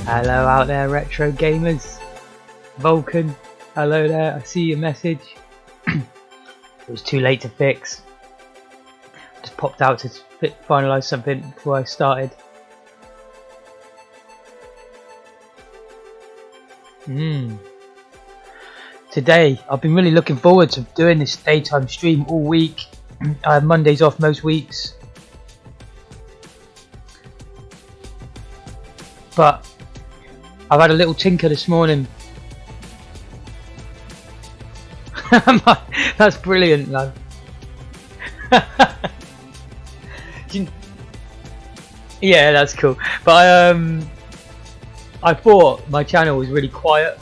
Hello out there, retro gamers. Vulcan, hello there. I see your message. It was too late to fix. Just popped out to finalise something before I started. Today, I've been really looking forward to doing this daytime stream all week. I have Mondays off most weeks. But I've had a little tinker this morning. That's brilliant, lad. Yeah, that's cool. But I thought my channel was really quiet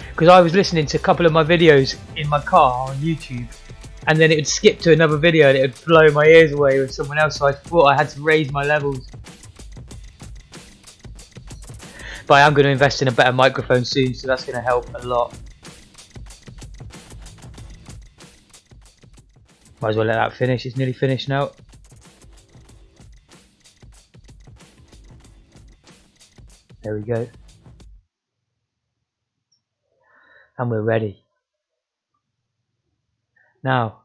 because I was listening to a couple of my videos in my car on YouTube, and then it would skip to another video and it would blow my ears away with someone else, so I thought I had to raise my levels. But I am going to invest in a better microphone soon, so that's going to help a lot. Might as well let that finish. It's nearly finished now. There we go. And we're ready. Now,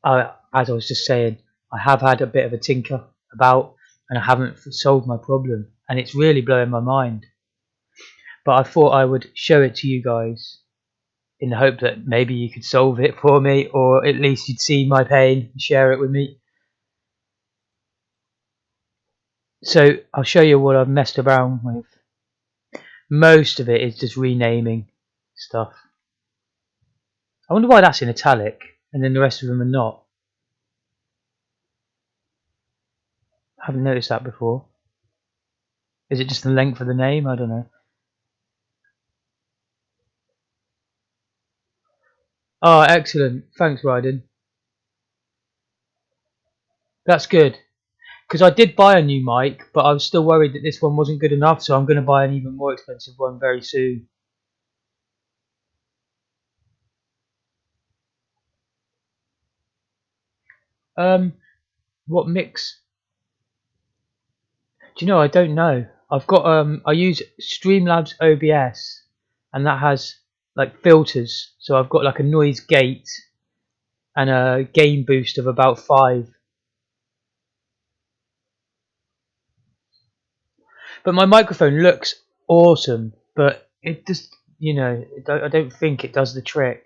as I was just saying, I have had a bit of a tinker about, and I haven't solved my problem, and it's really blowing my mind. But I thought I would show it to you guys in the hope that maybe you could solve it for me, or at least you'd see my pain and share it with me. So I'll show you what I've messed around with. Most of it is just renaming stuff. I wonder why that's in italic and then the rest of them are not. I haven't noticed that before. Is it just the length of the name? I don't know. Oh, excellent. Thanks, Ryden. That's good. Because I did buy a new mic, but I was still worried that this one wasn't good enough, so I'm going to buy an even more expensive one very soon. What mix? Do you know, I don't know. I've got I use Streamlabs OBS, and that has like filters, so I've got like a noise gate and a gain boost of about 5. But my microphone looks awesome, but it just, you know, I don't think it does the trick.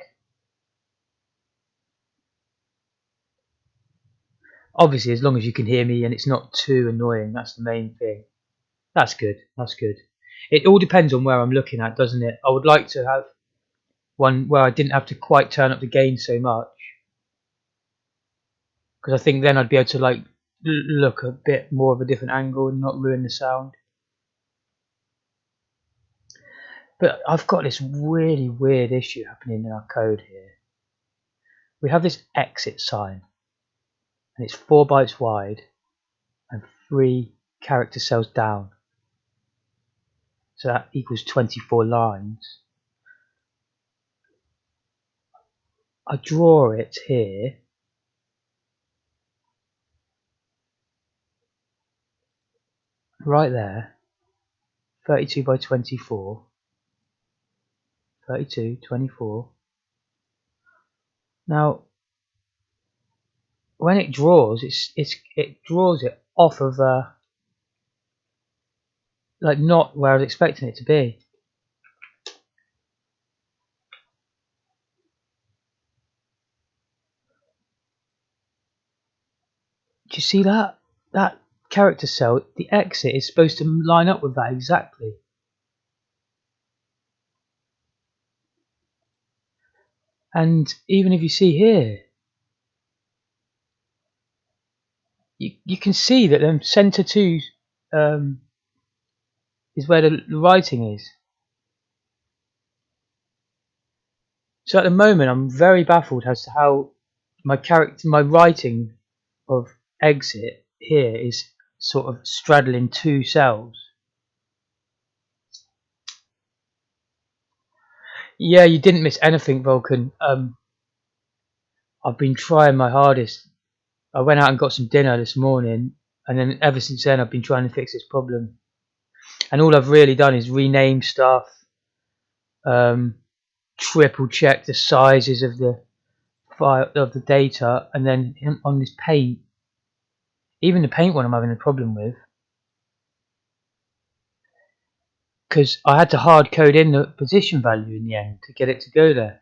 Obviously, as long as you can hear me and it's not too annoying, that's the main thing. That's good, that's good. It all depends on where I'm looking at, doesn't it? I would like to have one where I didn't have to quite turn up the gain so much, because I think then I'd be able to like look a bit more of a different angle and not ruin the sound. But I've got this really weird issue happening in our code here. We have this exit sign, and it's 4 bytes wide and 3 character cells down, so that equals 24 lines. I draw it here, right there, 32 by 24, 32, 24. Now, when it draws, it draws it off of like not where I was expecting it to be. Do you see that? That character cell, the exit is supposed to line up with that exactly. And even if you see here, you can see that then center 2 is where the writing is. So at the moment I'm very baffled as to how my writing of exit here is sort of straddling 2 cells. Yeah, you didn't miss anything, Vulcan. I've been trying my hardest. I went out and got some dinner this morning, And then ever since then, I've been trying to fix this problem. And all I've really done is rename stuff, triple check the sizes of the file of the data, and then on this paint, even the paint one I'm having a problem with, because I had to hard code in the position value in the end to get it to go there.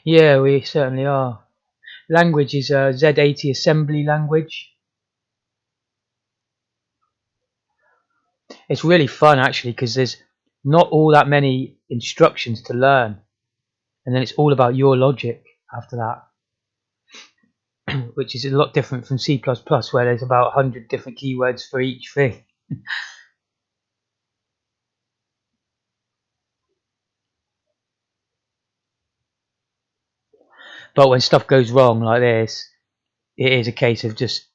Yeah, we certainly are. Language is a Z80 assembly language. It's really fun actually because there's not all that many instructions to learn, and then it's all about your logic after that, which is a lot different from C++, where there's about 100 different keywords for each thing. But when stuff goes wrong like this, it is a case of just,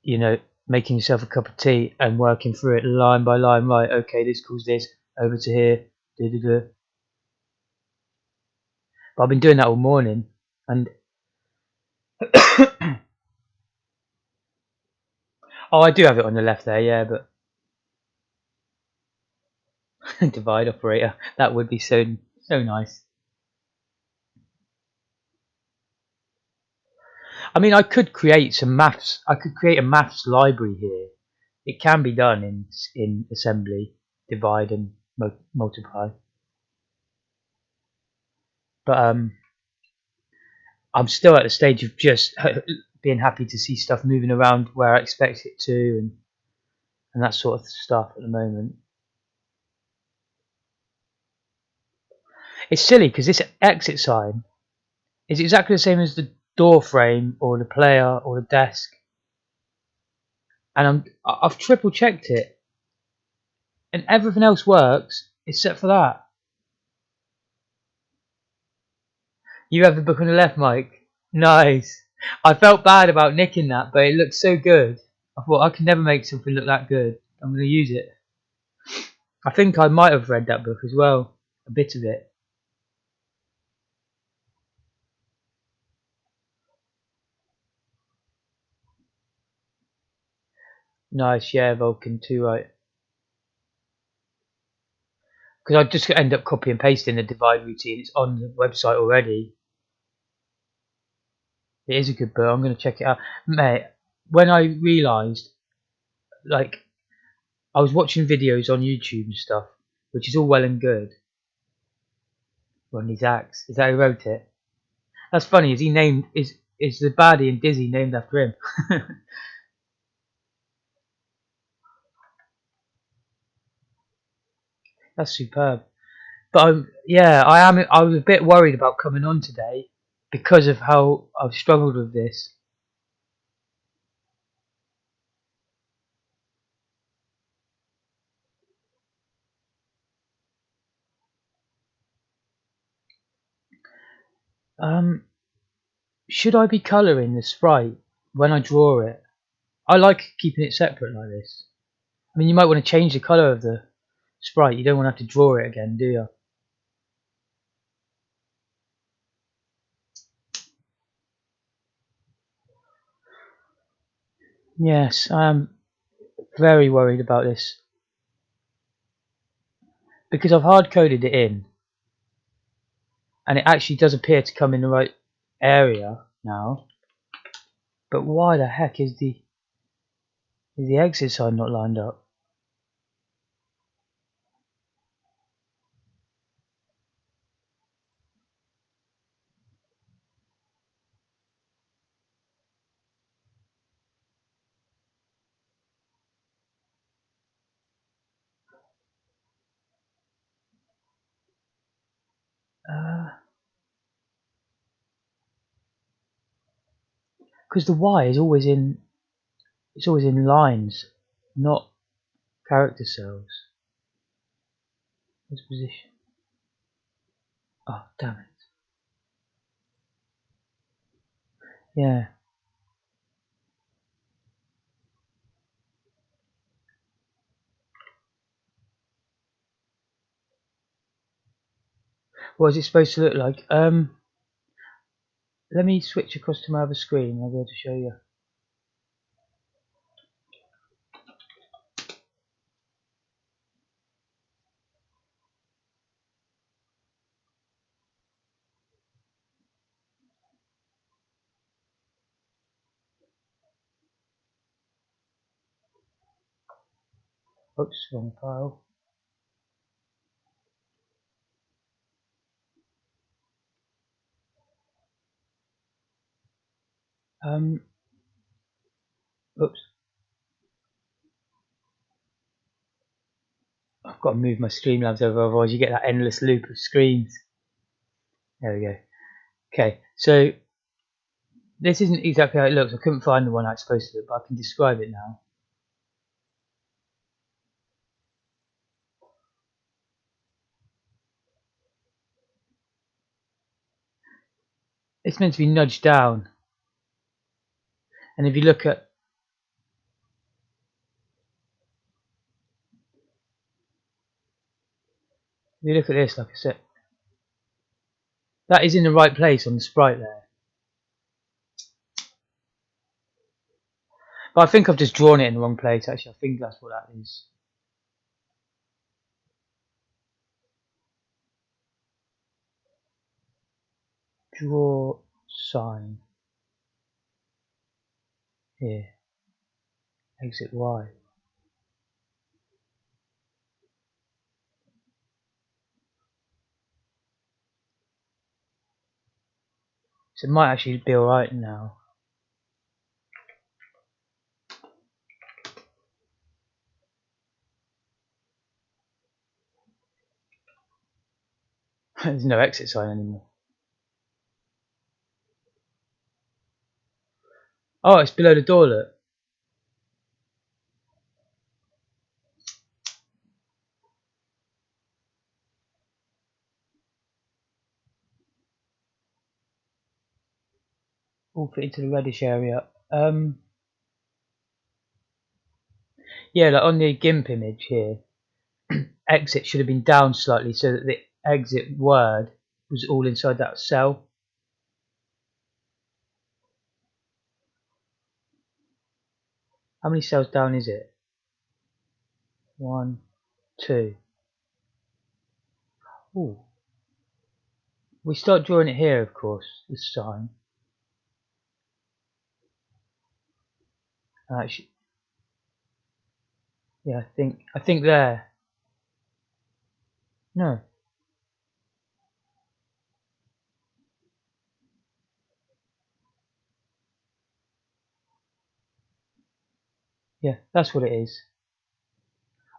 you know, making yourself a cup of tea and working through it line by line. Right, okay, this calls this over to here. But I've been doing that all morning, and oh, I do have it on the left there, yeah, but divide operator, that would be so nice. I mean, I could create some maths. I could create a maths library here. It can be done in assembly, divide and multiply. But I'm still at the stage of just being happy to see stuff moving around where I expect it to, and that sort of stuff at the moment. It's silly because this exit sign is exactly the same as the door frame or the player or the desk, and I've triple checked it, and everything else works except for that. You have the book on the left, Mike. Nice. I felt bad about nicking that, but it looked so good. I thought I can never make something look that good. I'm going to use it. I think I might have read that book as well, a bit of it. Nice, yeah, Vulcan too, right? Because I just end up copy and pasting the divide routine. It's on the website already. It is a good book. I'm going to check it out, mate. When I realised, like, I was watching videos on YouTube and stuff, which is all well and good. Ronnie's Axe. Is that who wrote it? That's funny. Is he named? Is the baddie in Dizzy named after him? That's superb. But yeah, I am. I was a bit worried about coming on today because of how I've struggled with this. Um, should I be colouring the sprite when I draw it? I like keeping it separate like this. I mean, you might want to change the colour of the sprite. You don't want to have to draw it again, do you? Yes, I am very worried about this because I've hard coded it in, and it actually does appear to come in the right area now. But why the heck is the exit sign not lined up? Because the Y is always in, it's always in lines, not character cells. What's position? Oh, damn it. Yeah. What is it supposed to look like? Let me switch across to my other screen. I'll be able to show you. Oops, wrong file. Oops. I've got to move my Streamlabs over, otherwise you get that endless loop of screens. There we go. Okay, so this isn't exactly how it looks. I couldn't find the one how it's supposed to look, but I can describe it now. It's meant to be nudged down, and if you look at this, like I said, that is in the right place on the sprite there. But I think I've just drawn it in the wrong place. Actually, I think that's what that is. Draw sign here. Exit Y. So it might actually be alright now. There's no exit sign anymore. Oh, it's below the door, look. All fit into the reddish area. Yeah, like on the GIMP image here, exit should have been down slightly so that the exit word was all inside that cell. How many cells down is it? 1, 2. Ooh. We start drawing it here, of course, this sign. Actually, yeah, I think there. No. Yeah, that's what it is.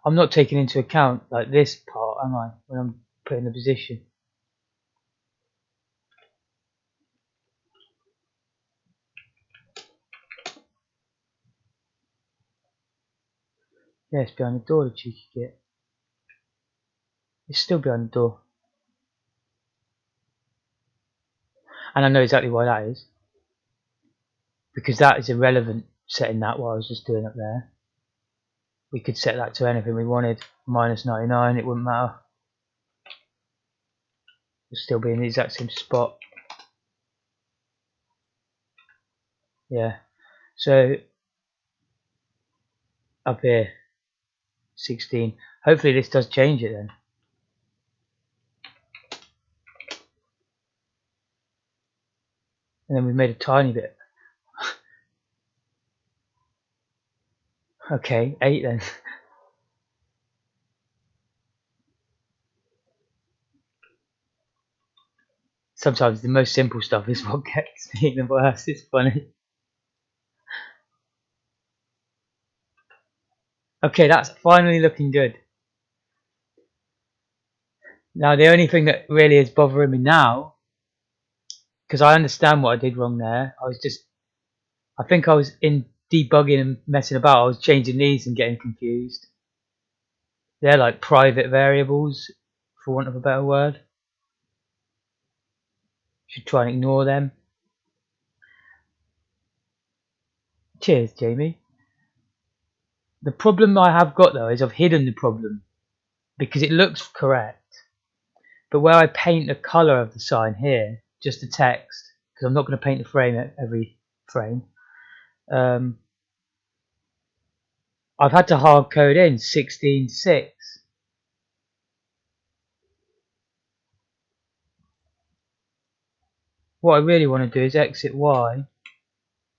I'm not taking into account like this part, am I, when I'm putting the position? Yeah, it's behind the door, the cheeky git. It's still behind the door. And I know exactly why that is. Because that is irrelevant setting that what I was just doing up there. We could set that to anything we wanted. Minus 99, it wouldn't matter. It'll still be in the exact same spot. Yeah. So up here, 16. Hopefully this does change it then. And then we've made a tiny bit. Okay, 8 then. Sometimes the most simple stuff is what gets me the worst. It's funny. Okay, that's finally looking good. Now the only thing that really is bothering me now, because I understand what I did wrong there, I think I was in debugging and messing about, I was changing these and getting confused. They're like private variables, for want of a better word. Should try and ignore them. Cheers, Jamie. The problem I have got though is I've hidden the problem because it looks correct, But where I paint the colour of the sign here, just the text, because I'm not going to paint the frame at every frame, I've had to hard code in 16.6. What I really want to do is exit Y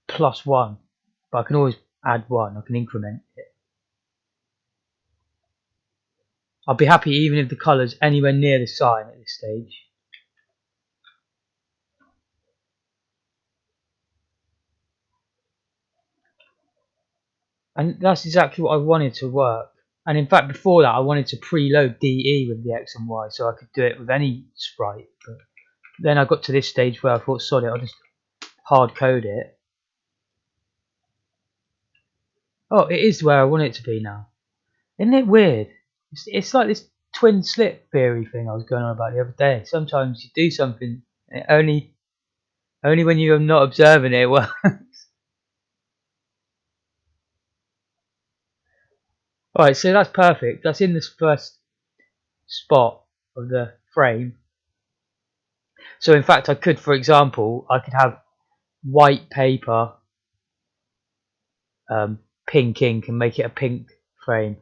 plus 1, but I can always add 1, I can increment it. I'll be happy even if the colour's anywhere near the sign at this stage. And that's exactly what I wanted to work. And in fact, before that, I wanted to preload DE with the X and Y so I could do it with any sprite. But then I got to this stage where I thought, sod it, I'll just hard code it. Oh, it is where I want it to be now. Isn't it weird? It's like this twin slip theory thing I was going on about the other day. Sometimes you do something, only when you're not observing it, well. Alright, so that's perfect. That's in this first spot of the frame. So in fact I could, for example, I could have white paper, pink ink and make it a pink frame.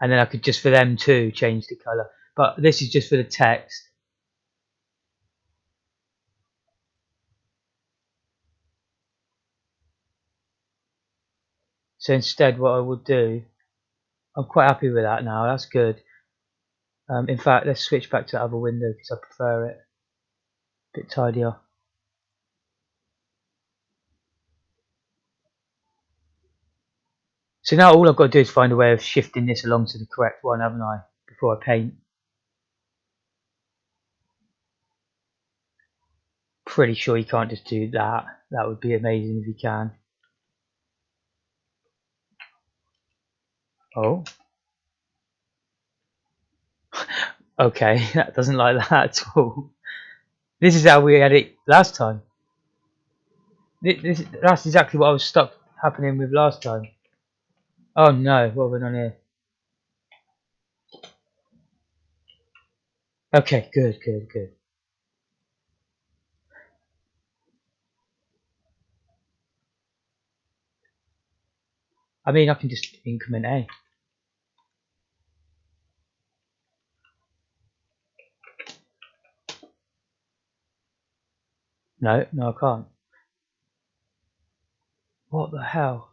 And then I could just for them too change the colour. But this is just for the text. So instead what I will do, I'm quite happy with that now, that's good. In fact, let's switch back to the other window because I prefer it a bit tidier. So now all I've got to do is find a way of shifting this along to the correct one, haven't I, before I paint. Pretty sure you can't just do that. That would be amazing if you can. Oh. Okay, that doesn't like that at all. This is how we had it last time. That's exactly what I was stuck happening with last time. Oh no, what went on here? Okay, good. I mean, I can just increment A. No, I can't. What the hell?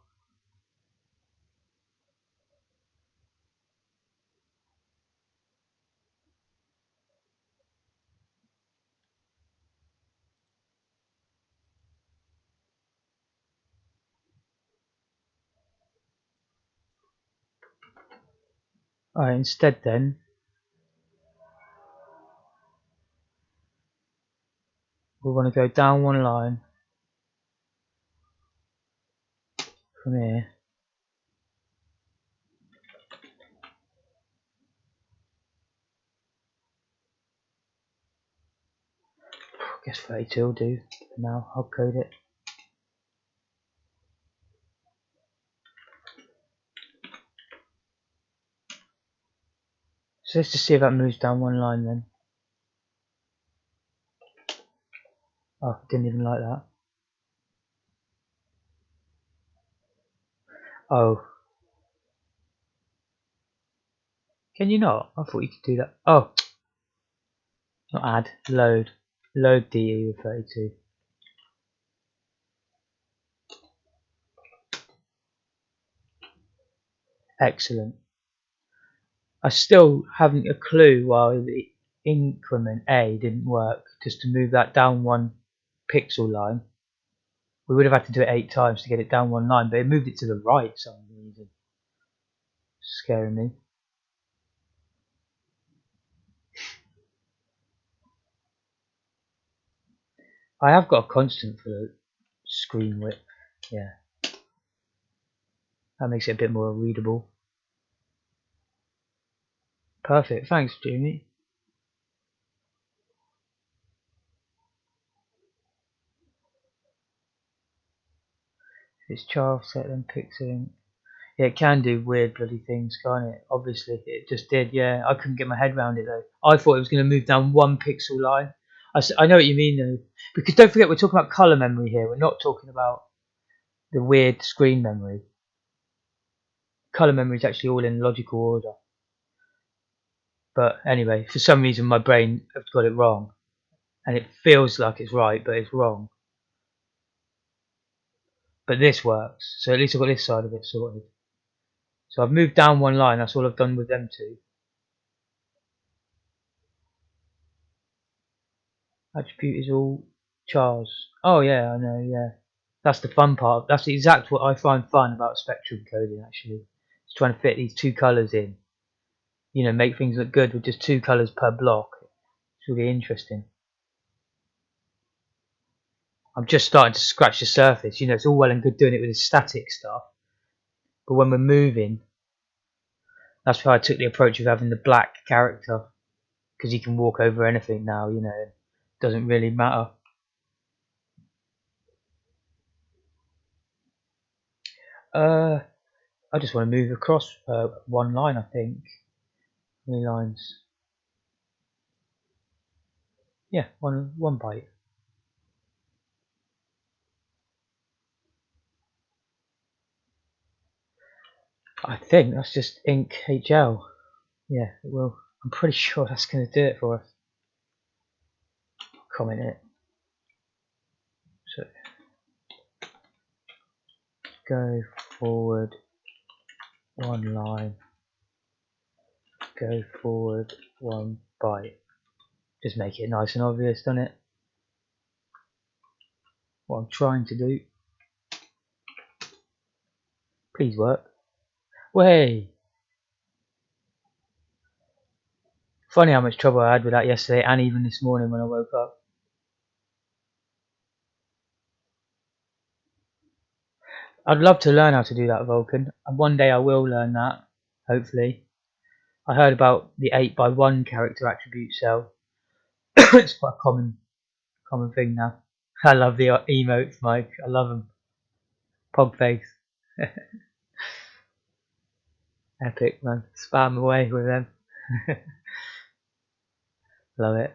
Alright, instead then, we want to go down one line from here. I guess 32 will do for now. I'll code it. So let's just see if that moves down one line then. Oh, didn't even like that. Oh. Can you not? I thought you could do that. Oh. Not add, load. Load DE with 32. Excellent. I still haven't a clue why the increment A didn't work, just to move that down one pixel line. We would have had to do it 8 times to get it down one line, but it moved it to the right for some reason. Scaring me. I have got a constant for the screen width. Yeah. That makes it a bit more readable. Perfect. Thanks, Jamie. If it's char offset then pixeling. Yeah, it can do weird bloody things, can't it? Obviously, it just did. Yeah, I couldn't get my head around it though. I thought it was going to move down 1 pixel line. I know what you mean though, because don't forget we're talking about color memory here. We're not talking about the weird screen memory. Color memory is actually all in logical order. But anyway, for some reason my brain has got it wrong, and it feels like it's right, but it's wrong. But this works, so at least I've got this side of it sorted. So I've moved down one line. That's all I've done with them two. Attribute is all chars. Oh yeah, I know. Yeah, that's the fun part. That's exactly what I find fun about spectrum coding. Actually, it's trying to fit these two colors in. You know, make things look good with just two colors per block. It's really interesting. I'm just starting to scratch the surface. You know, it's all well and good doing it with the static stuff, but when we're moving, that's why I took the approach of having the black character, because you can walk over anything now. You know, it doesn't really matter. I just want to move across one line. I think. How many lines? Yeah, one byte. I think that's just ink HL. Yeah, it will. I'm pretty sure that's going to do it for us. Comment it. So go forward one line. Go forward one byte. Just make it nice and obvious, doesn't it? What I'm trying to do. Please work. Way. Funny how much trouble I had with that yesterday and even this morning when I woke up. I'd love to learn how to do that, Vulkan, and one day I will learn that, hopefully. I heard about the 8x1 character attribute cell. It's quite a common thing now. I love the emotes, Mike. I love them. Pog face. Epic, man. Spam away with them. Love it.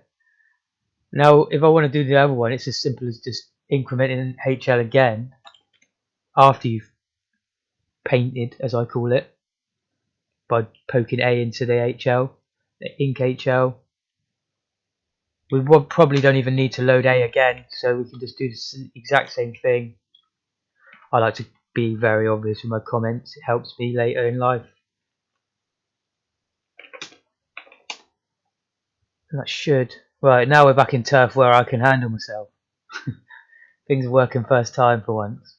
Now, if I want to do the other one, it's as simple as just incrementing HL again after you've painted, as I call it, by poking A into the HL, the ink HL. We probably don't even need to load A again, so we can just do the exact same thing. I like to be very obvious with my comments. It helps me later in life. And that should. Right, now we're back in turf where I can handle myself. Things are working first time for once.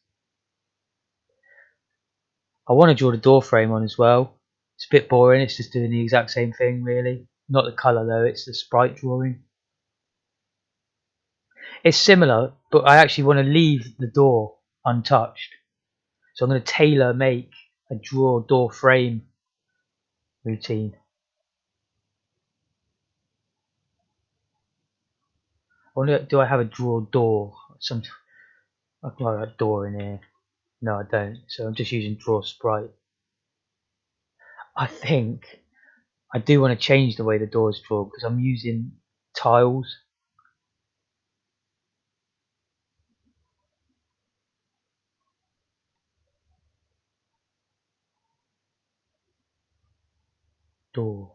I want to draw the door frame on as well. It's a bit boring, it's just doing the exact same thing really. Not the colour though, it's the sprite drawing. It's similar, but I actually want to leave the door untouched. So I'm going to tailor make a draw door frame routine. I wonder, do I have a draw door? I've got a door in here. No, I don't. So I'm just using draw sprite. I think I do want to change the way the doors draw because I'm using tiles. Door.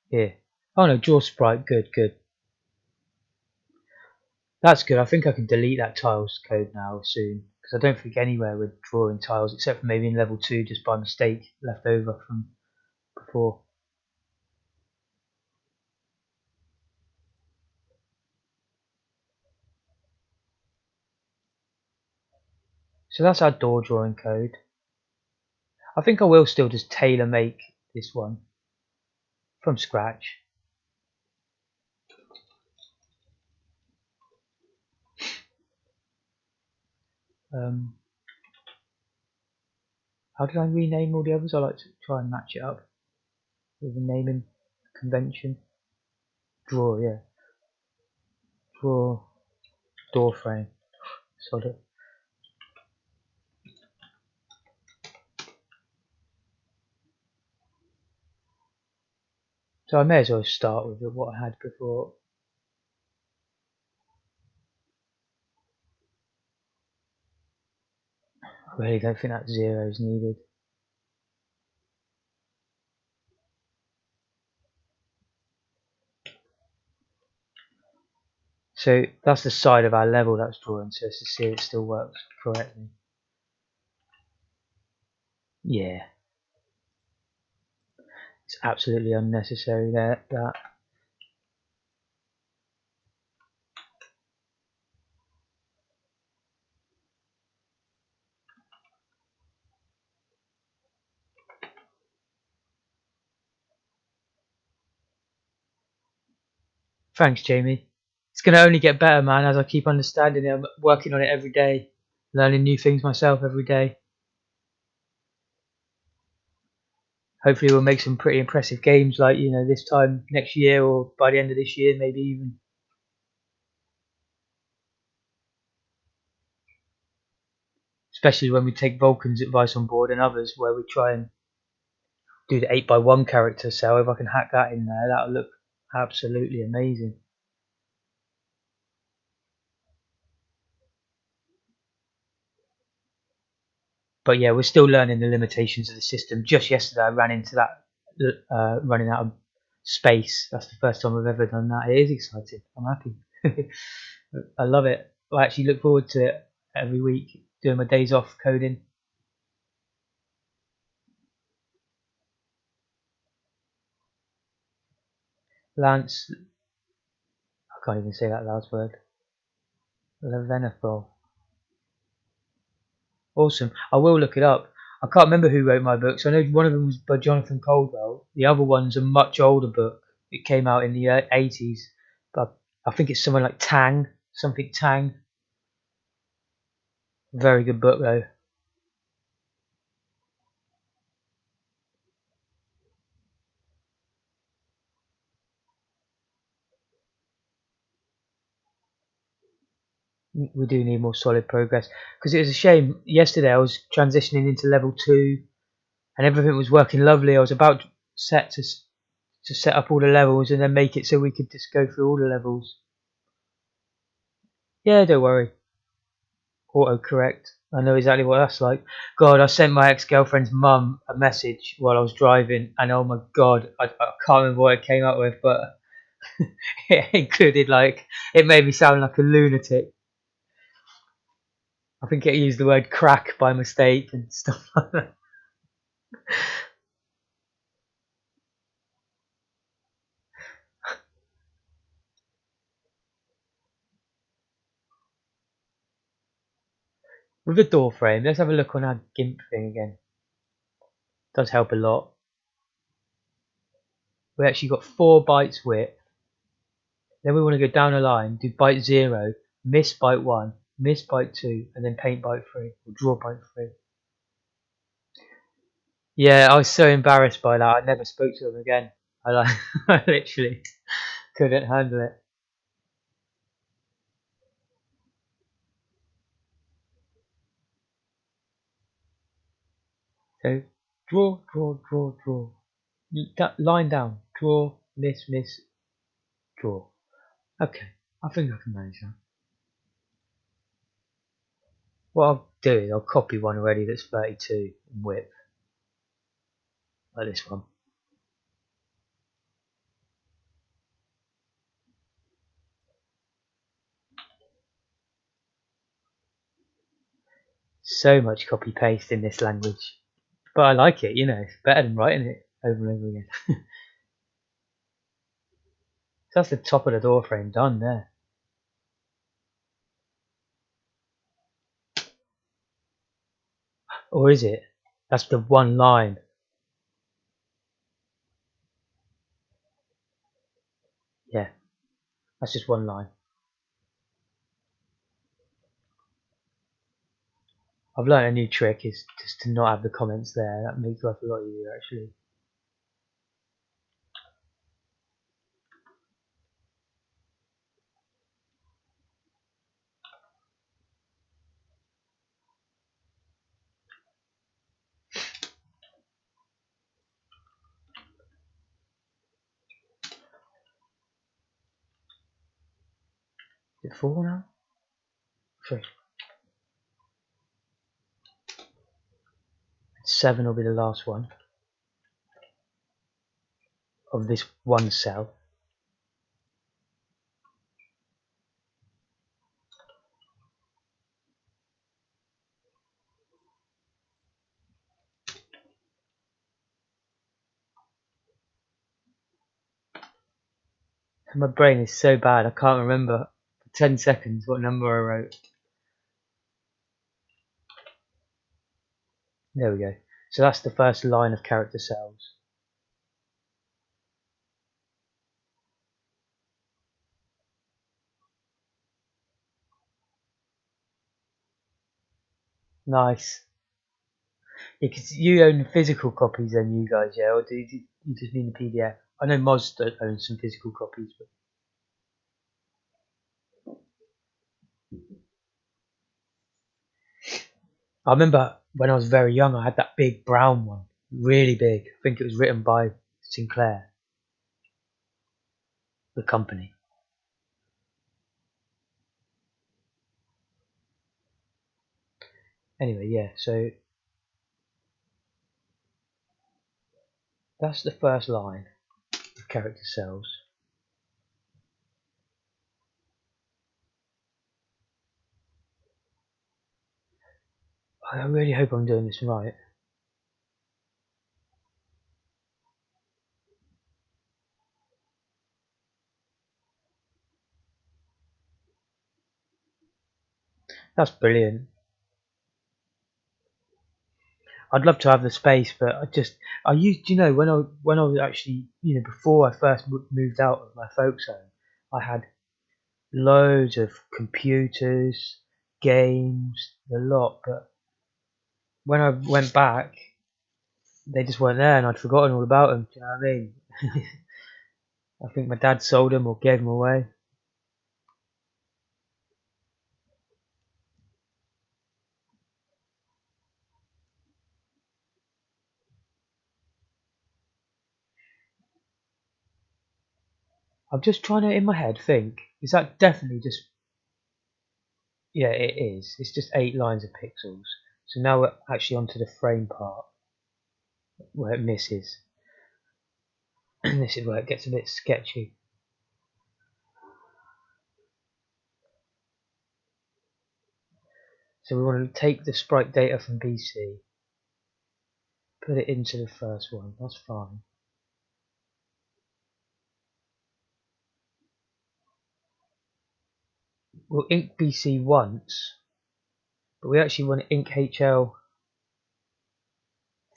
Here. Oh no, draw sprite. Good, good. That's good. I think I can delete that tiles code now soon because I don't think anywhere we're drawing tiles except for maybe in level 2 just by mistake left over from before. So that's our door drawing code. I think I will still just tailor make this one from scratch. How did I rename all the others? I like to try and match it up with the naming convention. Draw, yeah. Draw door frame. Sod it. So I may as well start with what I had before. I really don't think that 0 is needed. So that's the side of our level that's drawn, so it's to see if it still works correctly. Yeah. It's absolutely unnecessary there, that. Thanks, Jamie. It's going to only get better, man, as I keep understanding it. I'm working on it every day, learning new things myself every day. Hopefully we'll make some pretty impressive games like, this time next year or by the end of this year, maybe even. Especially when we take Vulcan's advice on board and others where we try and do the 8x1 character cell. If I can hack that in there, that'll look absolutely amazing. But yeah, we're still learning the limitations of the system. Just yesterday I ran into that running out of space. That's the first time I've ever done that. It is exciting. I'm happy. I love it. I actually look forward to it every week, doing my days off coding. Lance, I can't even say that last word. Levenethal. Awesome. I will look it up. I can't remember who wrote my books. I know one of them was by Jonathan Caldwell. The other one's a much older book. It came out in the 80s. But I think it's someone like Tang. Something Tang. Very good book though. We do need more solid progress. Because it was a shame. Yesterday I was transitioning into level 2 and everything was working lovely. I was about set to set up all the levels and then make it so we could just go through all the levels. Yeah, don't worry. Autocorrect. I know exactly what that's like. God, I sent my ex-girlfriend's mum a message while I was driving, and oh my god, I can't remember what it came up with, but it included it made me sound like a lunatic. I think it used the word crack by mistake and stuff like that. With the door frame, let's have a look on our GIMP thing again. Does help a lot. We actually got 4 bytes width. Then we want to go down a line, do byte 0, miss byte 1, miss byte 2, and then paint byte 3, or draw byte 3. Yeah, I was so embarrassed by that. I never spoke to him again. I literally couldn't handle it. So draw, draw, draw, draw. Line down. Draw, miss, miss, draw. Okay, I think I can manage that. What I'll do is I'll copy one already that's 32 in width, like this one. So much copy paste in this language, but I like it. It's better than writing it over and over again. So that's the top of the door frame done there. Or is it? That's the one line. Yeah, that's just one line. I've learned a new trick is just to not have the comments there. That makes life a lot easier actually. it 4 now? 3. 7 will be the last one of this one cell. My brain is so bad I can't remember for 10 seconds what number I wrote. There we go. So that's the first line of character cells. Nice. Yeah, because you own physical copies then, you guys, yeah? Or do you just mean the PDF? I know Moz owns some physical copies, but I remember when I was very young, I had that big brown one, really big. I think it was written by Sinclair, the company. Anyway, yeah, so that's the first line of character cells. I really hope I'm doing this right. That's brilliant. I'd love to have the space, but I used, when I was actually, before I first moved out of my folks' home, I had loads of computers, games, a lot. But when I went back, they just weren't there, and I'd forgotten all about them. Do you know what I mean? I think my dad sold them or gave them away. I'm just trying to, in my head, think, is that definitely just, yeah, it is. It's just 8 lines of pixels. So now we're actually onto the frame part, where it misses. And this is where it gets a bit sketchy. So we want to take the sprite data from BC, put it into the first one, that's fine. We'll ink BC once, but we actually want to ink HL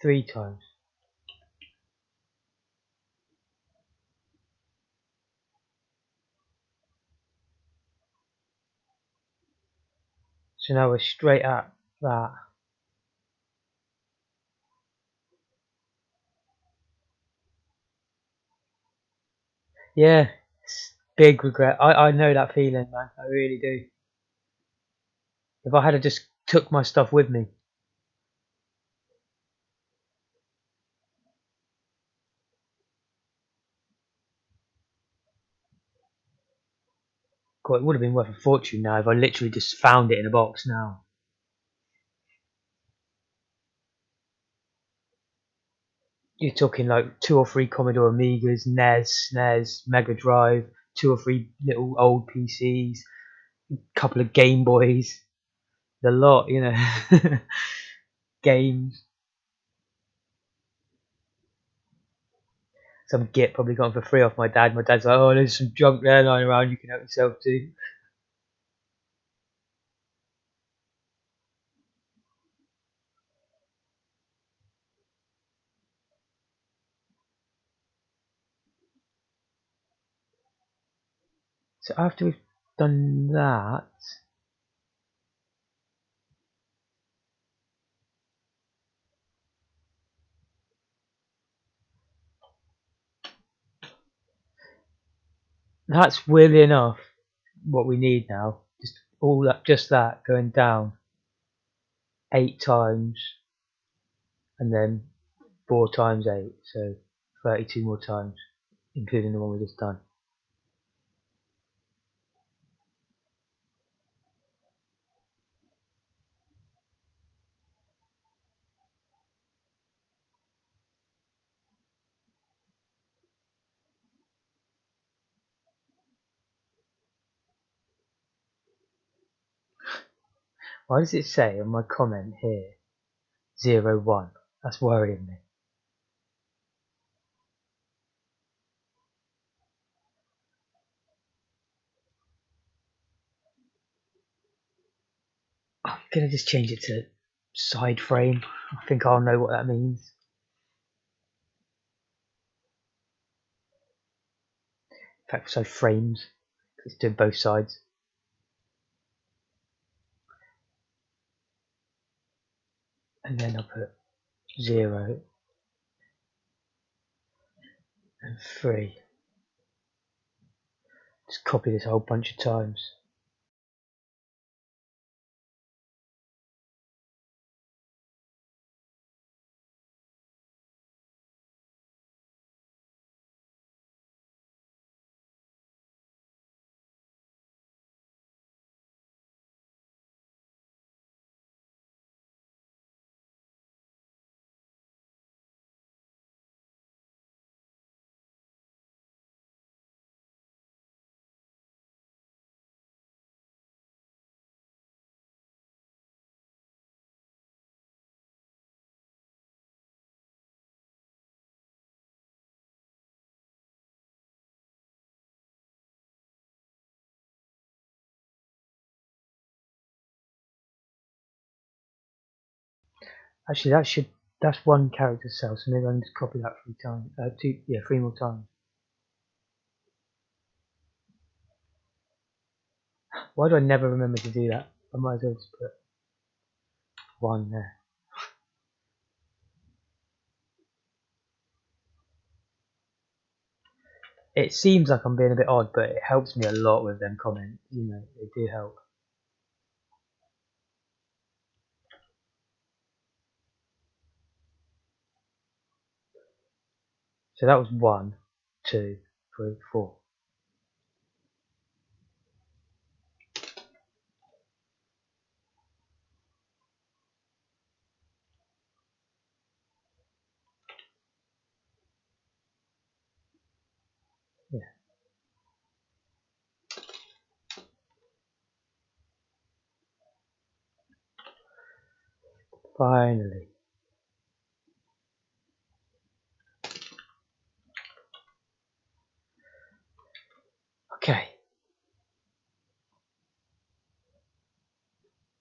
3 times. So now we're straight at that. Yeah, big regret. I know that feeling, man. I really do. If I had just took my stuff with me. God, it would have been worth a fortune now if I literally just found it in a box now. You're talking like 2 or 3 Commodore Amigas, NES, SNES, Mega Drive, 2 or 3 little old PCs, a couple of Game Boys, the lot, games. Some git probably got them for free off my dad. My dad's like, oh, there's some junk there lying around, you can help yourself to. So after we've done that, that's weirdly enough what we need now. Just that going down 8 times and then 4 times 8, so 32 more times, including the one we just done. Why does it say on my comment here 01? That's worrying me. I'm gonna just change it to side frame. I think I'll know what that means. In fact, so frames. It's doing both sides. And then I'll put 0 and 3. Just copy this a whole bunch of times. Actually, that's one character cell, so maybe I can just copy that 3 times. 3 more times. Why do I never remember to do that? I might as well just put 1 there. It seems like I'm being a bit odd, but it helps me a lot with them comments. You know, they do help. So that was 1, 2, 3, 4. Yeah. Finally. Okay.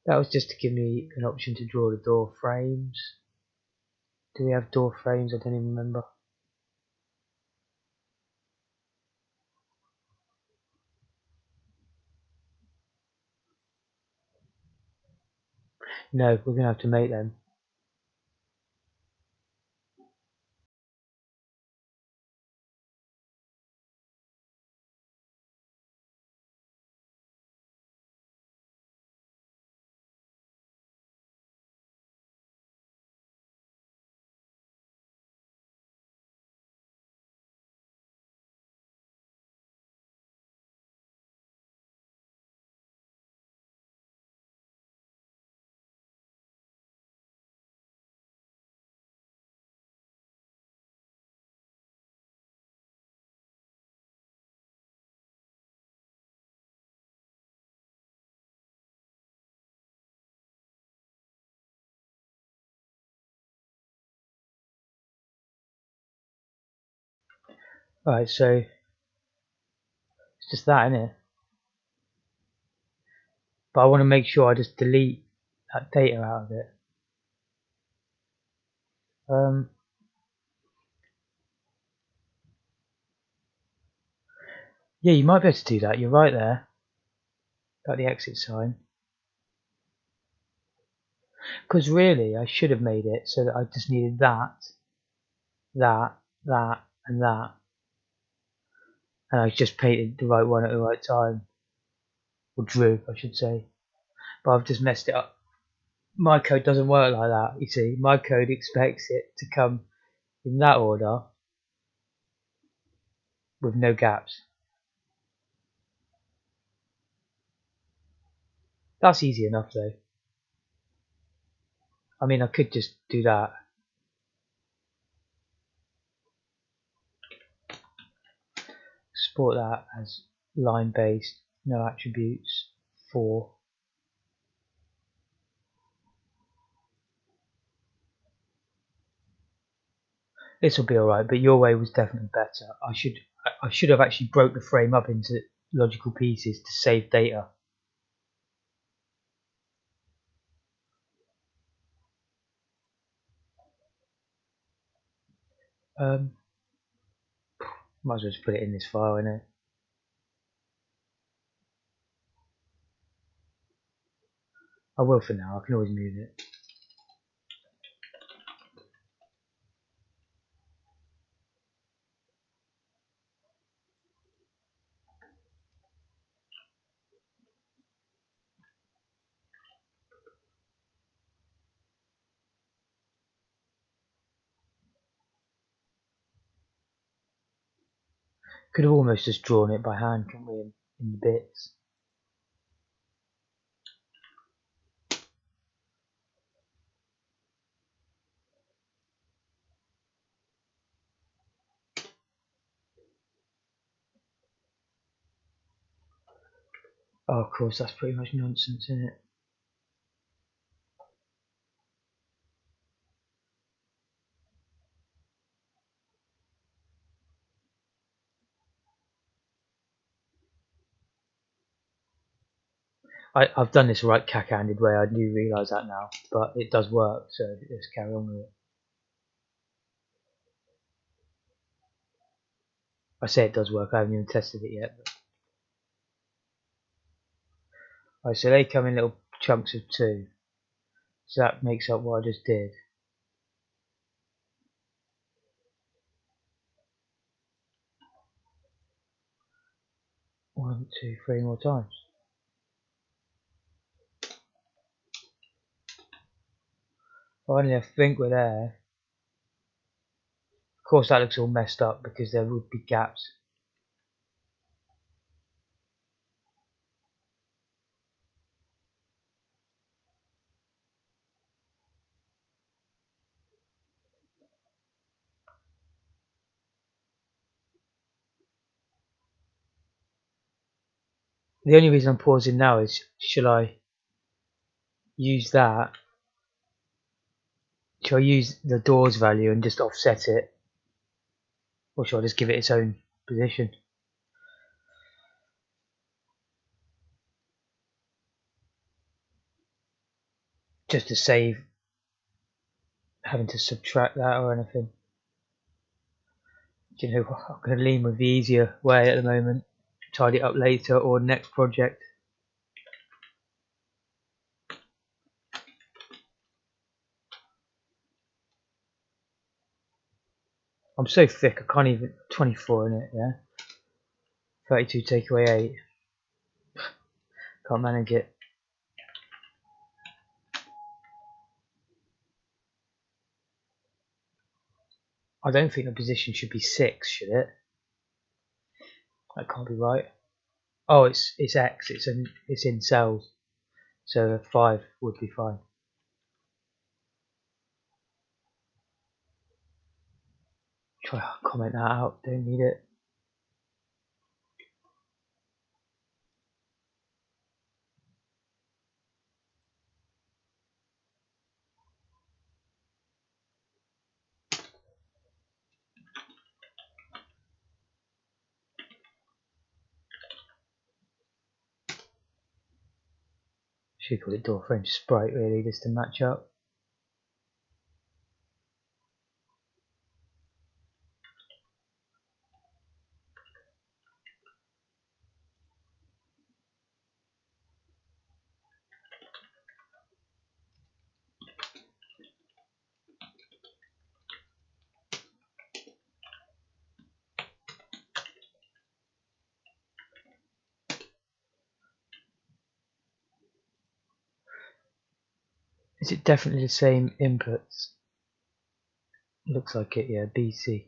That was just to give me an option to draw the door frames. Do we have door frames? I don't even remember. No, we're going to have to make them. Right, so it's just that, isn't it? But I want to make sure I just delete that data out of it. Yeah, you might be able to do that. You're right there. About the exit sign. Because really, I should have made it so that I just needed that, that, that, and that. And I just painted the right one at the right time. Or drew, I should say. But I've just messed it up. My code doesn't work like that, you see. My code expects it to come in that order with no gaps. That's easy enough though. I mean, I could just do that. Export that as line based, no attributes, 4. This will be alright, but your way was definitely better. I should have actually broke the frame up into logical pieces to save data. Might as well just put it in this file, innit? I will for now, I can always move it. Could have almost just drawn it by hand, couldn't we, in the bits. Oh, of course, that's pretty much nonsense, isn't it? I've done this right cack-handed way, I do realise that now, but it does work, so let's carry on with it. I say it does work, I haven't even tested it yet. Right, so they come in little chunks of 2, so that makes up what I just did. 1, 2, 3 more times. Finally, I think we're there. Of course, that looks all messed up because there would be gaps. The only reason I'm pausing now is, shall I use that? Shall I use the doors value and just offset it? Or shall I just give it its own position? Just to save having to subtract that or anything. Do you know what? I'm going to lean with the easier way at the moment. Tidy it up later or next project. I'm so thick I can't even 24 in it, yeah. 32 take away 8. Can't manage it. I don't think the position should be 6, should it? That can't be right. Oh, it's X. It's in cells, so 5 would be fine. Try to comment that out. Don't need it. Should call it door frame sprite really, just to match up. Is it definitely the same inputs? Looks like it, yeah. BC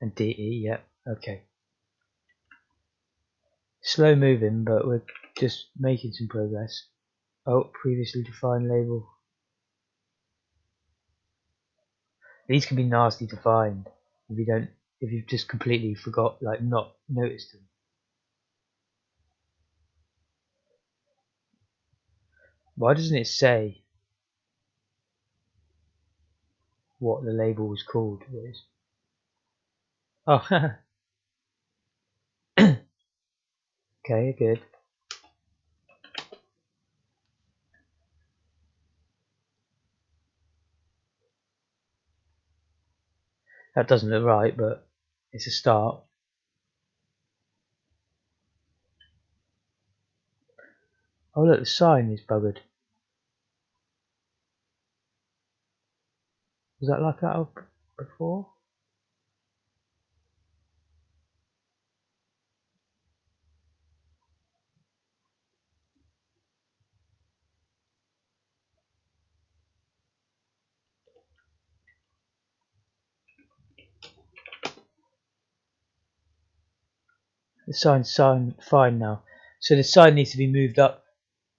and DE, yeah. Okay. Slow moving, but we're just making some progress. Oh, previously defined label. These can be nasty to find if you've just completely forgot, like not noticed them. Why doesn't it say? what the label was called. Oh, okay, good. That doesn't look right, but it's a start. Oh look, the sign is buggered. Was that like that before? The sign's fine now. So the sign needs to be moved up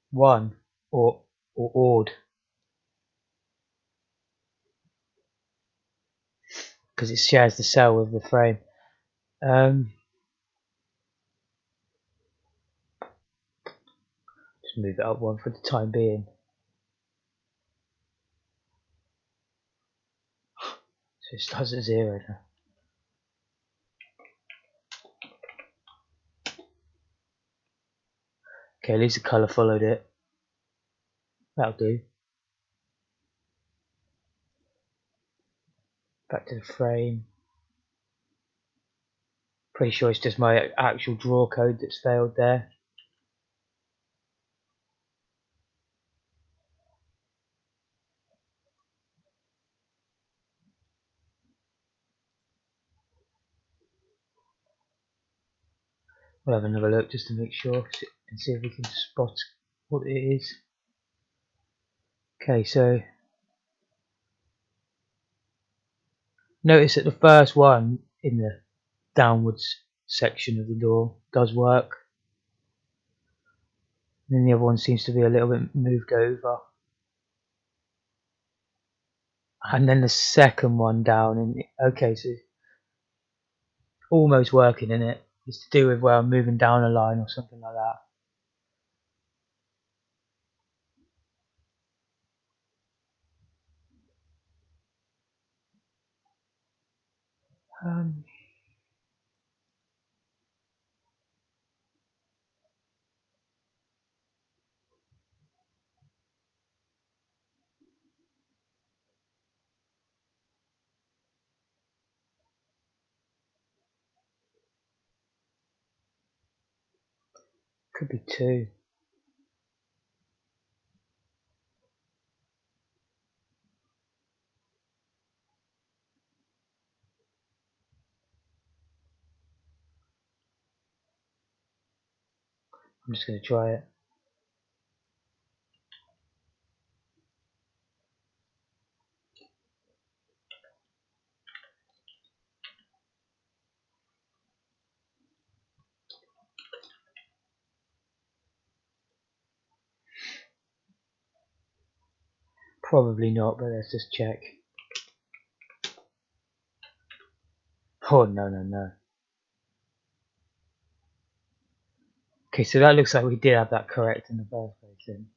one or odd, because it shares the cell with the frame. Just move it up one for the time being. So it starts at 0 now. Okay, at least the colour followed it. That'll do. Back to the frame. Pretty sure it's just my actual draw code that's failed there. We'll have another look just to make sure and see if we can spot what it is. Okay, so notice that the first one in the downwards section of the door does work. And then the other one seems to be a little bit moved over. And then the second one down, and okay, so almost working in it. It's to do with where I'm moving down a line or something like that. Um, could be 2. I'm just going to try it. Probably not, but let's just check. Oh, no. Okay, so that looks like we did have that correct in the first place then.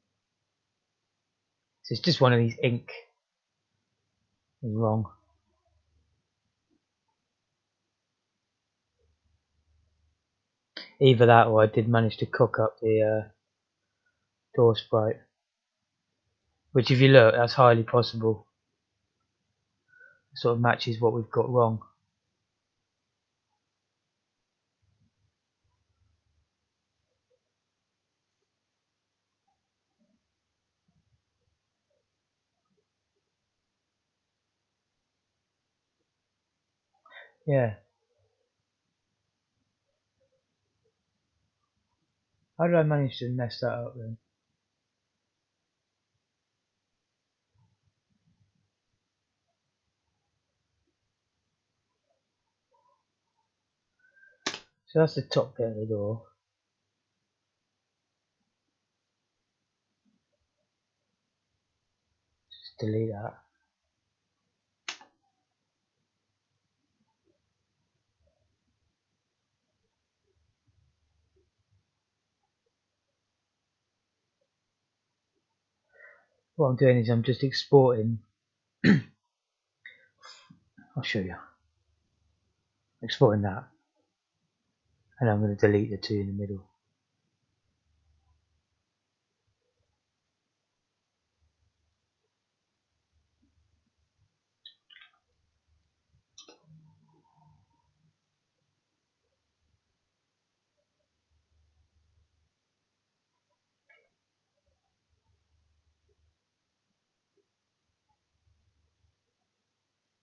So it's just one of these ink is wrong. Either that or I did manage to cock up the door sprite. Which if you look, that's highly possible. It sort of matches what we've got wrong. Yeah. How did I manage to mess that up then? So that's the top bit of the door. Just delete that. What I'm doing is I'm just exporting I'll show you. Exporting that, and I'm going to delete the two in the middle.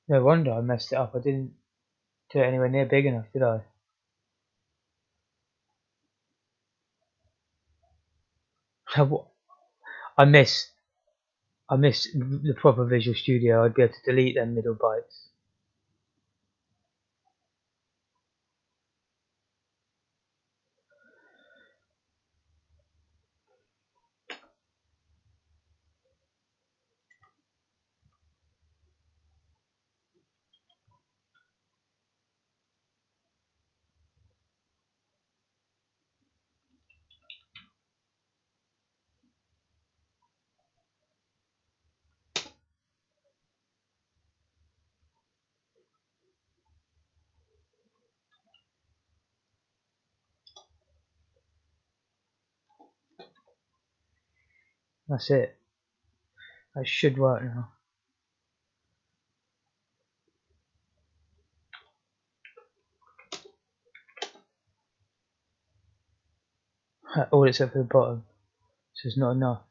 No wonder I messed it up. I didn't do it anywhere near big enough, did I? I miss the proper Visual Studio. I'd be able to delete them middle bytes. That's it. That should work now. All except for the bottom. So it's not enough.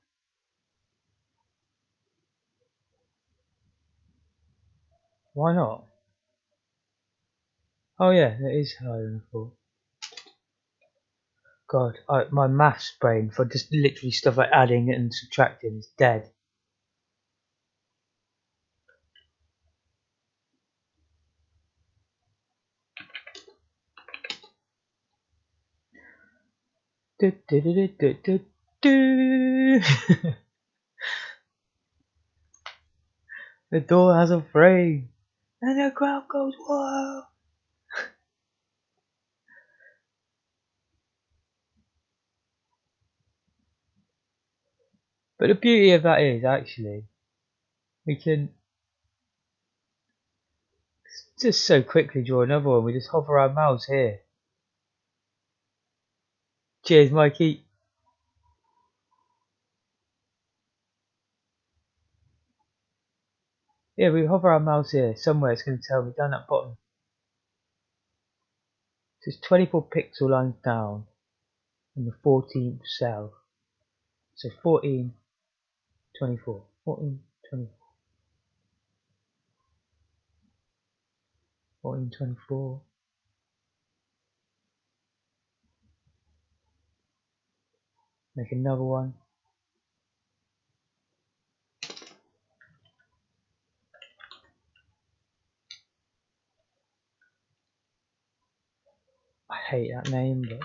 Why not? Oh yeah, it is higher than I thought. God, my maths brain for just literally stuff like adding and subtracting is dead. Do, do, do, do, do, do. The door has a frame, and the crowd goes whoa. But the beauty of that is actually we can just so quickly draw another one. We just hover our mouse here. Cheers, Mikey. Yeah, we hover our mouse here. Somewhere it's going to tell me down that bottom. So it's 24 pixel lines down in the 14th cell. So 14, 24. 14, 24. 14, 24. Make another one. I hate that name, but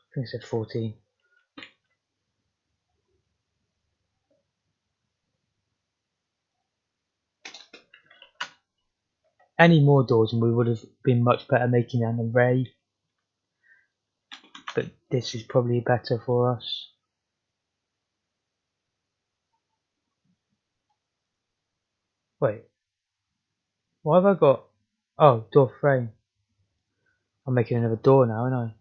I think it said 14. Any more doors and we would have been much better making an array. But this is probably better for us. Wait, why have I got... Oh, door frame. I'm making another door now, aren't I?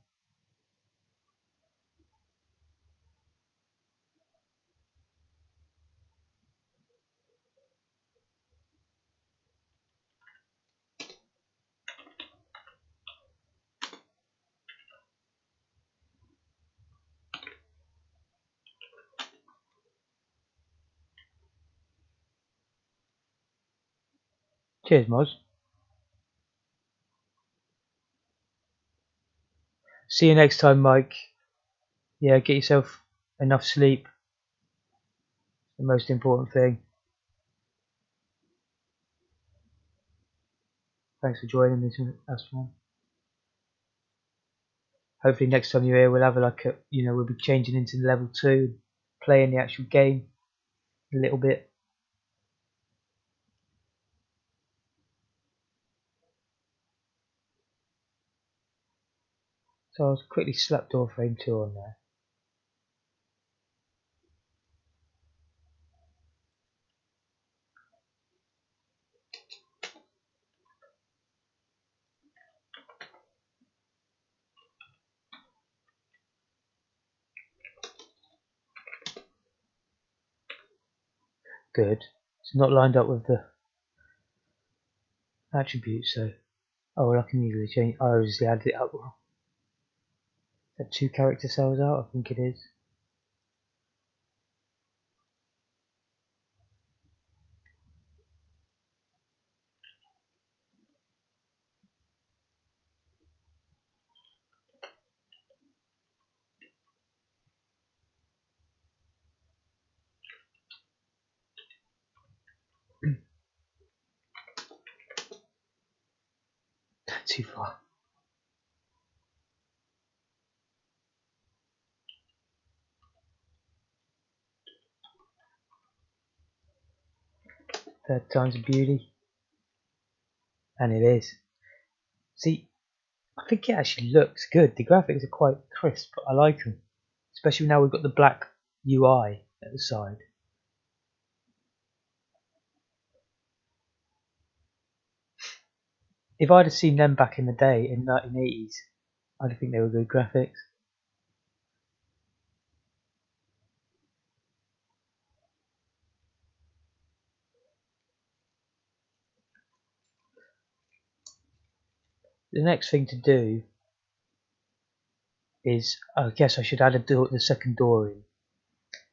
Cheers, Moz. See you next time, Mike. Yeah, get yourself enough sleep. The most important thing. Thanks for joining me last one. Hopefully next time you're here we'll have we'll be changing into level 2, playing the actual game a little bit. So I'll quickly slap door frame 2 on there. good. It's not lined up with the attributes, so well, I can easily change. I obviously added it up wrong. Is that 2 character cells out? I think it is. Too far. Third time's a beauty. And it is. See, I think it actually looks good. The graphics are quite crisp. I like them. Especially now we've got the black UI at the side. If I'd have seen them back in the day in 1980s, I'd think they were good graphics. The next thing to do is, I guess I should add the second door in,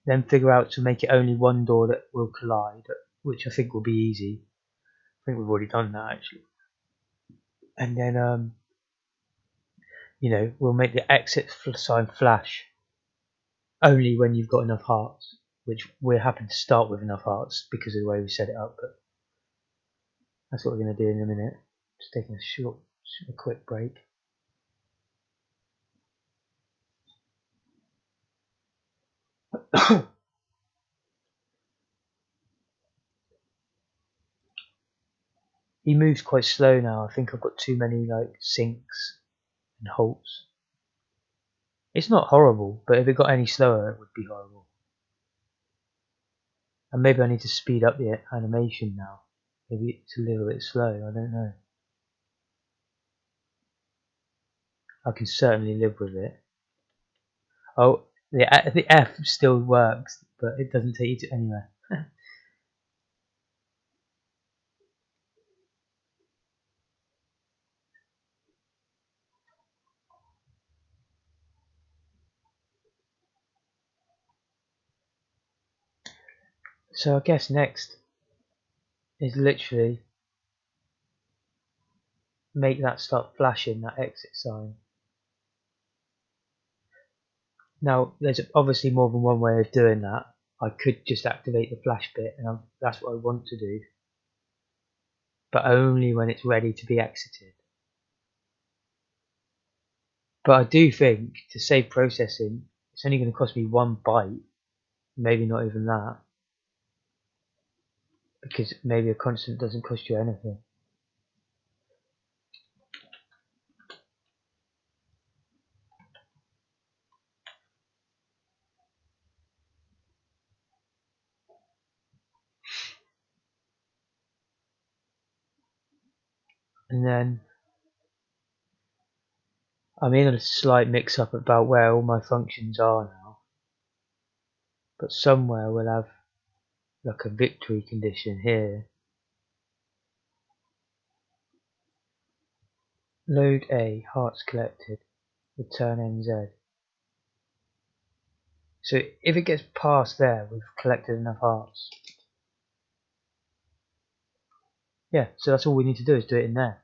then figure out to make it only one door that will collide, which I think will be easy. I think we've already done that actually. And then we'll make the exit sign flash only when you've got enough hearts, which we're happy to start with enough hearts because of the way we set it up, but that's what we're going to do in a minute. Just taking a quick break. He moves quite slow now. I think I've got too many sinks and halts. It's not horrible, but if it got any slower, it would be horrible. And maybe I need to speed up the animation now. Maybe it's a little bit slow. I don't know. I can certainly live with it. Oh, the F still works, but it doesn't take you to anywhere. So I guess next is literally make that start flashing, that exit sign. Now, there's obviously more than one way of doing that. I could just activate the flash bit, and that's what I want to do. But only when it's ready to be exited. But I do think, to save processing, it's only going to cost me 1 byte, maybe not even that, because maybe a constant doesn't cost you anything. And then I'm in a slight mix up about where all my functions are now, but somewhere we'll have like a victory condition here. Load A, hearts collected, return NZ. So if it gets past there, we've collected enough hearts. Yeah, so that's all we need to do is do it in there.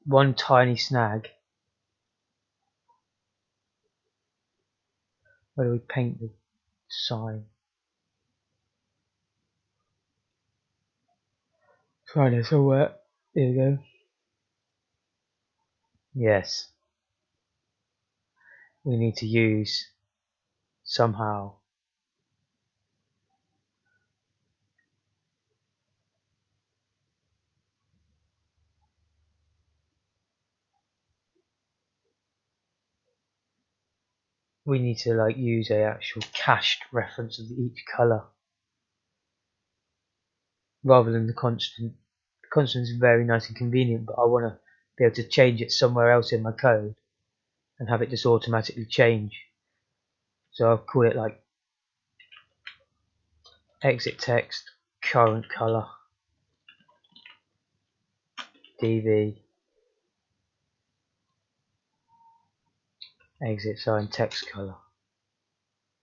One tiny snag. Where do we paint the sign? Try this somewhere. Here we go. Yes. We need to use somehow. We need to use a actual cached reference of each color. rather than the constant. The constant is very nice and convenient, but I want to be able to change it somewhere else in my code and have it just automatically change. So I'll call it like exit text current color dv exit sign text color.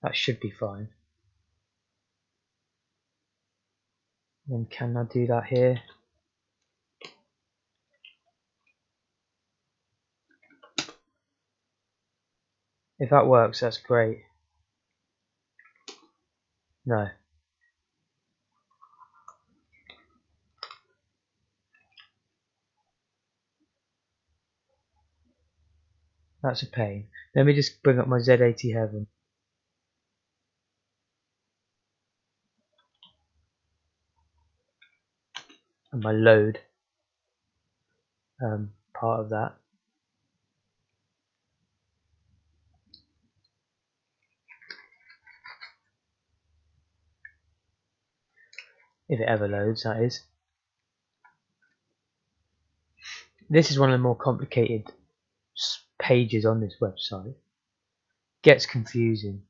That should be fine. Then can I do that here? If that works, that's great. No. That's a pain. Let me just bring up my Z80 Heaven. And my load part of that. If it ever loads, that is. This is one of the more complicated pages on this website. Gets confusing.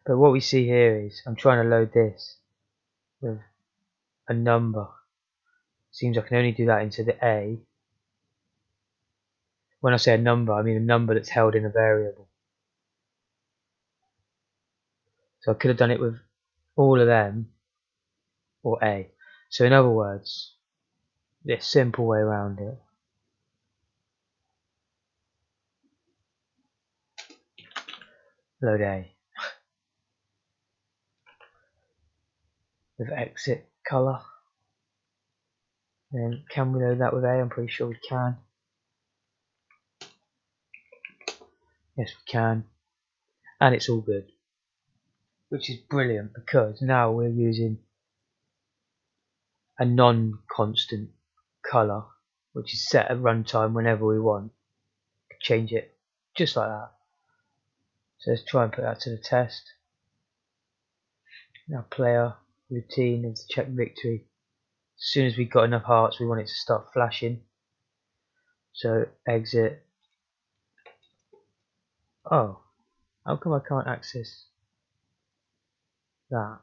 But what we see here is I'm trying to load this with a number. Seems I can only do that into the A. When I say a number, I mean a number that's held in a variable. So I could have done it with all of them or A. So in other words, this simple way around it. Load A with exit color. Then can we load that with A? I'm pretty sure we can. Yes, we can. And it's all good. Which is brilliant because now we're using a non-constant color, which is set at runtime whenever we want. Change it just like that. So let's try and put that to the test. Now player routine is to check victory. As soon as we've got enough hearts, we want it to start flashing. So exit. Oh, how come I can't access that?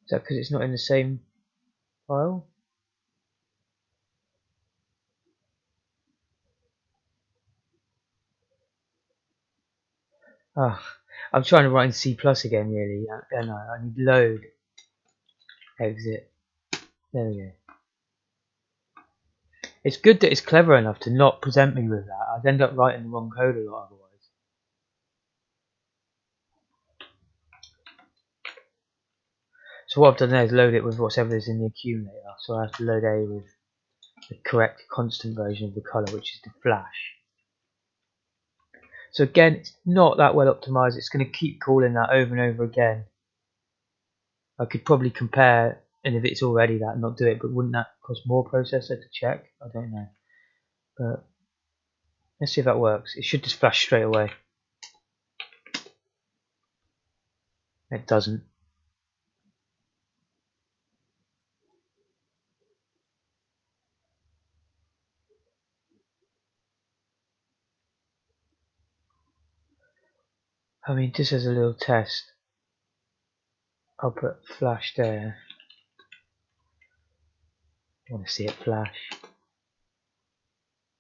Is that because it's not in the same file? Oh, I'm trying to write in C+ again, really. And I need load, exit. There we go. It's good that it's clever enough to not present me with that. I'd end up writing the wrong code a lot otherwise. So what I've done there is load it with whatever is in the accumulator. So I have to load A with the correct constant version of the color, which is the flash. So again, it's not that well optimized. It's going to keep calling that over and over again. I could probably compare, and if it's already that, not do it, but wouldn't that cost more processor to check? I don't know. But let's see if that works. It should just flash straight away. It doesn't. I mean, just as a little test, I'll put flash there. I want to see it flash.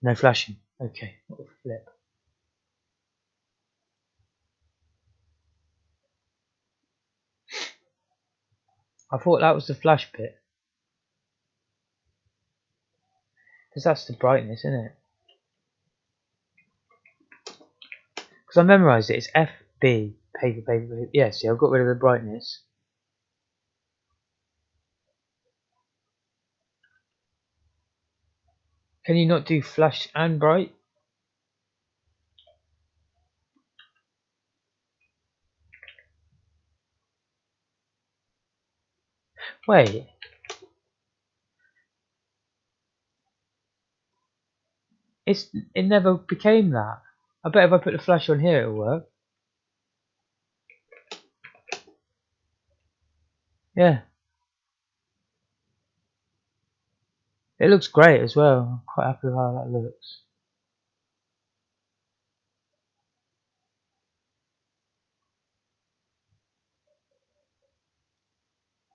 No flashing. Okay, what a flip. I thought that was the flash bit. Because that's the brightness, isn't it? Because I memorised it. It's FB. Paper. Yeah, see, I've got rid of the brightness. Can you not do flash and bright? Wait. It never became that. I bet if I put the flash on here it'll work. Yeah. It looks great as well. I'm quite happy with how that looks.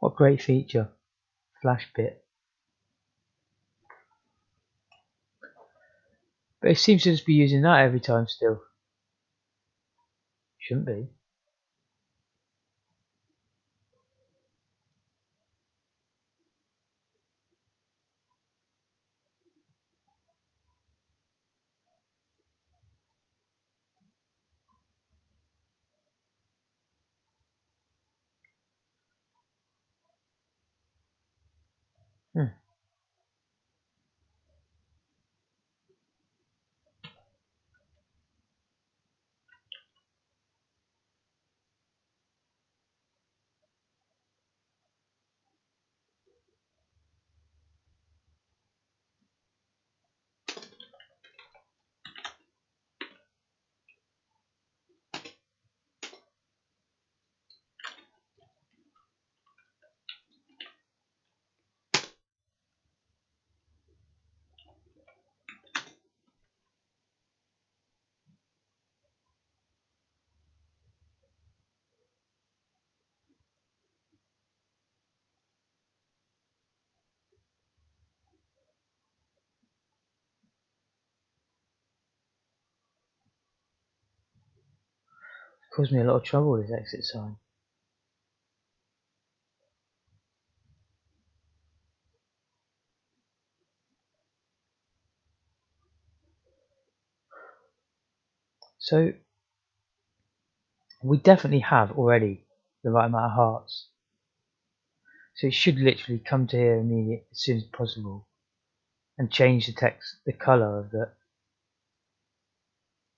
What a great feature. Flash bit. But it seems to just be using that every time still. Shouldn't be. Caused me a lot of trouble, this exit sign. So we definitely have already the right amount of hearts. So it should literally come to here immediately as soon as possible and change the text, the colour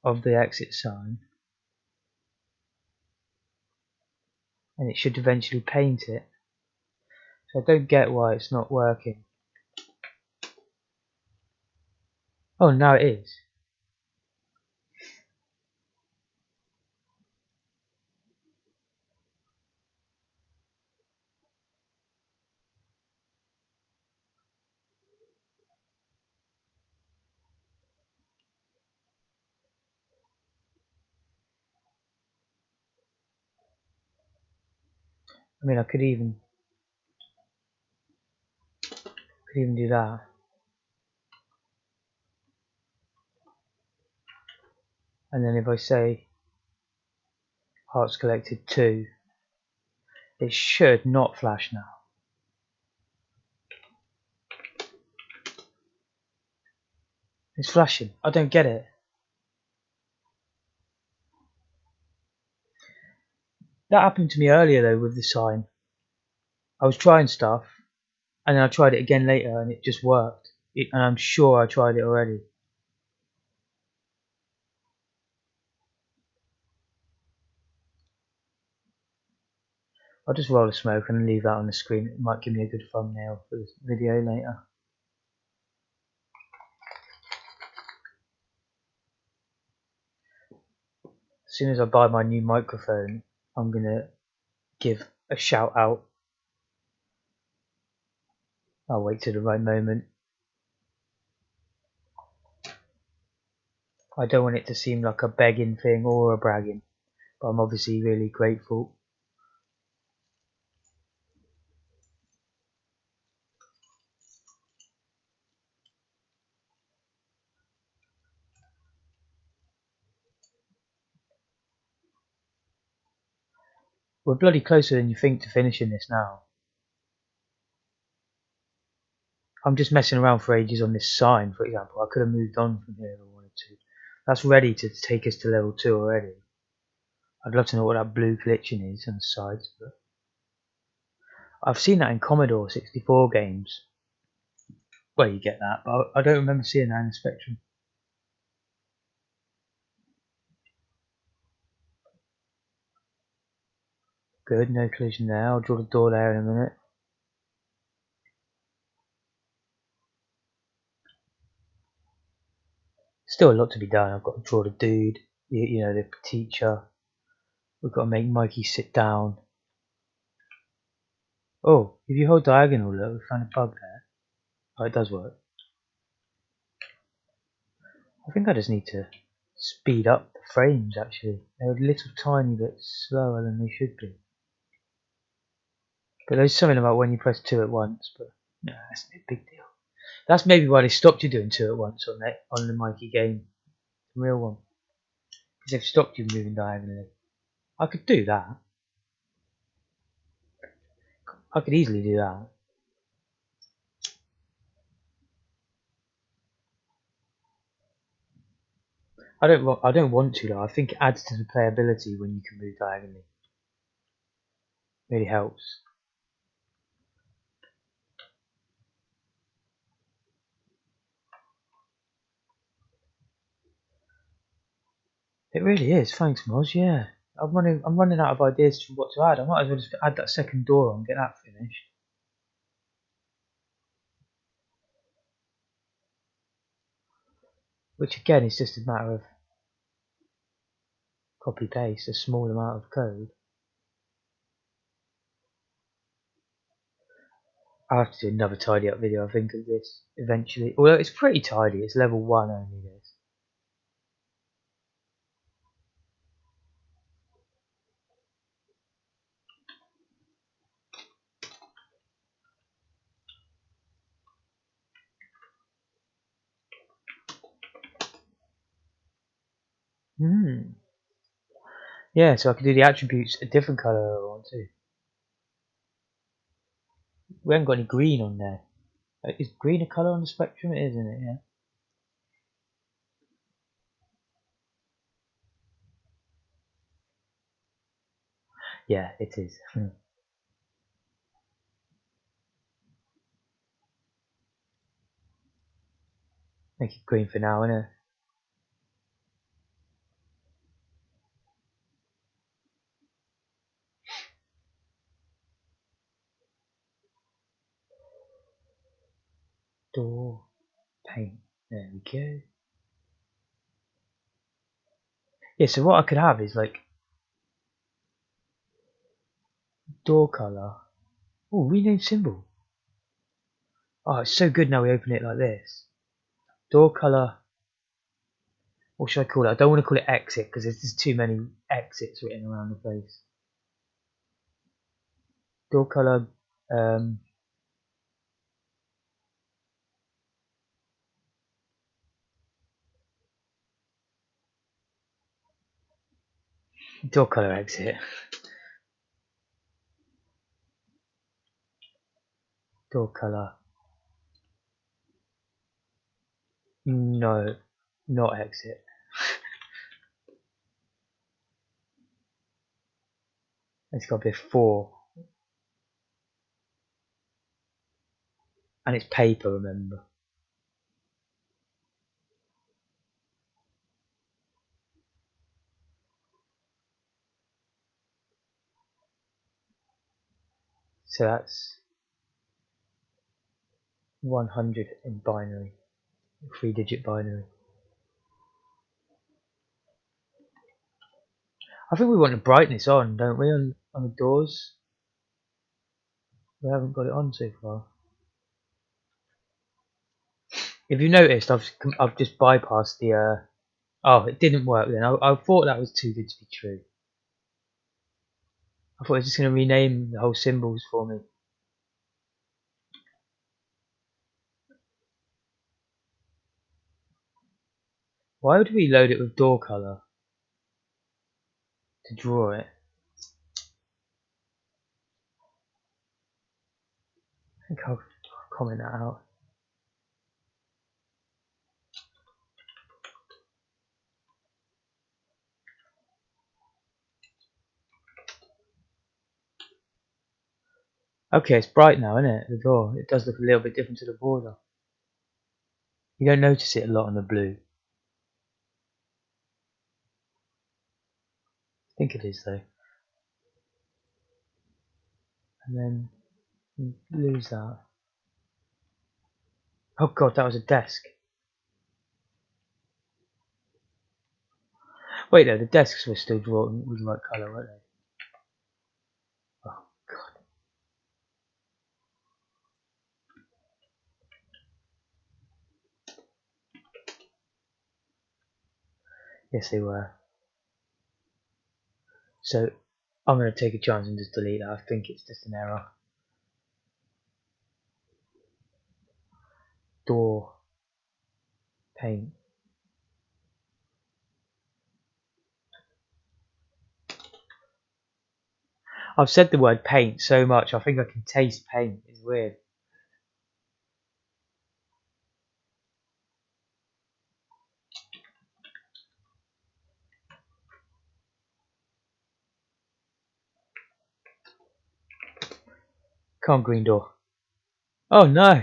of the exit sign, and it should eventually paint it. So I don't get why it's not working. Oh, now it is. I mean, I could even do that. And then if I say hearts collected 2, it should not flash now. It's flashing. I don't get it. That happened to me earlier though with the sign. I was trying stuff and then I tried it again later and it just worked. And I'm sure I tried it already. I'll just roll a smoke and leave that on the screen. It might give me a good thumbnail for this video later. As soon as I buy my new microphone, I'm gonna give a shout out. I'll wait till the right moment. I don't want it to seem like a begging thing or a bragging, but I'm obviously really grateful. We're bloody closer than you think to finishing this now. I'm just messing around for ages on this sign, for example. I could have moved on from here if I wanted to. That's ready to take us to level 2 already. I'd love to know what that blue glitching is on the sides, but I've seen that in Commodore 64 games. Well, you get that, but I don't remember seeing that in the Spectrum. Good, no collision there. I'll draw the door there in a minute. still a lot to be done. I've got to draw the dude, you know, the teacher. We've got to make Mikey sit down. Oh, if you hold diagonal, look, we found a bug there. Oh, it does work. I think I just need to speed up the frames, actually. They're a little tiny bit slower than they should be. But there's something about when you press 2 at once, but no, that's no big deal. That's maybe why they stopped you doing 2 at once on the Mikie game, the real one. Because they've stopped you moving diagonally. I could do that. I could easily do that. I don't want to though. I think it adds to the playability when you can move diagonally. It really helps. It really is. Thanks, Moz. Yeah, I'm running out of ideas for what to add. I might as well just add that second door on, get that finished. Which again is just a matter of copy paste, a small amount of code. I'll have to do another tidy up video, I think, of this eventually. Although it's pretty tidy, it's level 1 only this. Yeah, so I can do the attributes a different colour if I want to. We haven't got any green on there. Is green a colour on the spectrum? It is, isn't it? Yeah. Yeah, it is. Make it green for now, innit? Door paint. There we go. Yeah, so what I could have is like door colour. Oh, rename symbol. Oh, it's so good now we open it like this. Door colour. What should I call it? I don't want to call it exit because there's just too many exits written around the place. Door colour. Door colour exit. Door colour. No, not exit. It's got to be a 4. And it's paper, remember. So that's 100 in binary. 3-digit binary. I think we want the brightness on, don't we, on the doors? We haven't got it on so far. If you noticed, I've just bypassed the. Oh, it didn't work then. I thought that was too good to be true. I thought it was just going to rename the whole symbols for me. Why would we load it with door color to draw it? I think I'll comment that out. Okay, it's bright now, isn't it? The door. It does look a little bit different to the border. You don't notice it a lot on the blue. I think it is though. And then lose that. Oh god, that was a desk. Wait, no, the desks were still drawn with the right colour, weren't they? Oh, God. Yes, they were. So, I'm going to take a chance and just delete that. I think it's just an error. Door. Paint. I've said the word paint so much, I think I can taste paint. It's weird. Come on, green door. Oh, no.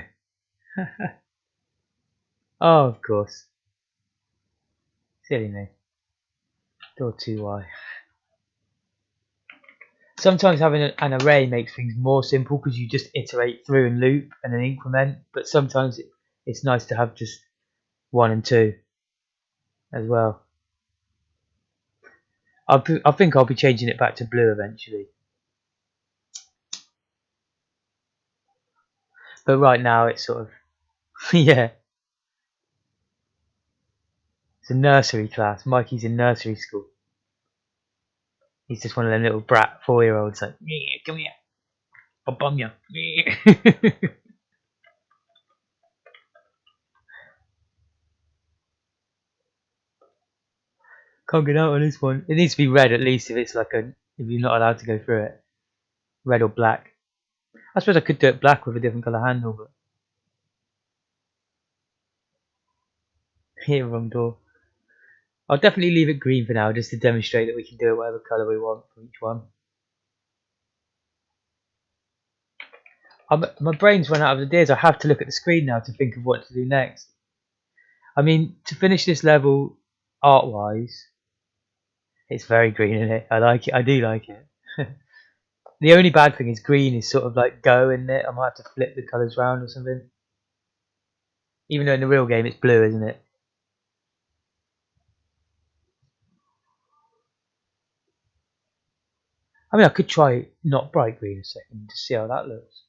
Oh, of course. Silly me. Door 2Y. Sometimes having an array makes things more simple because you just iterate through and loop and then increment, but sometimes it's nice to have just 1 and 2 as well. I think I'll be changing it back to blue eventually, but right now it's sort of yeah, it's a nursery class. Mikey's in nursery school. He's just one of them little brat 4-year-olds like, yeah, come here, I'll bum you. Can't get out on this one. It needs to be red at least if it's like if you're not allowed to go through it. Red or black. I suppose I could do it black with a different colour handle, but here, wrong door. I'll definitely leave it green for now, just to demonstrate that we can do it whatever colour we want for each one. My brain's run out of ideas. I have to look at the screen now to think of what to do next. I mean, to finish this level art-wise, it's very green in it. I like it. I do like it. The only bad thing is green is sort of like go in it. I might have to flip the colours round or something. Even though in the real game it's blue, isn't it? I mean, I could try not bright green a second to see how that looks.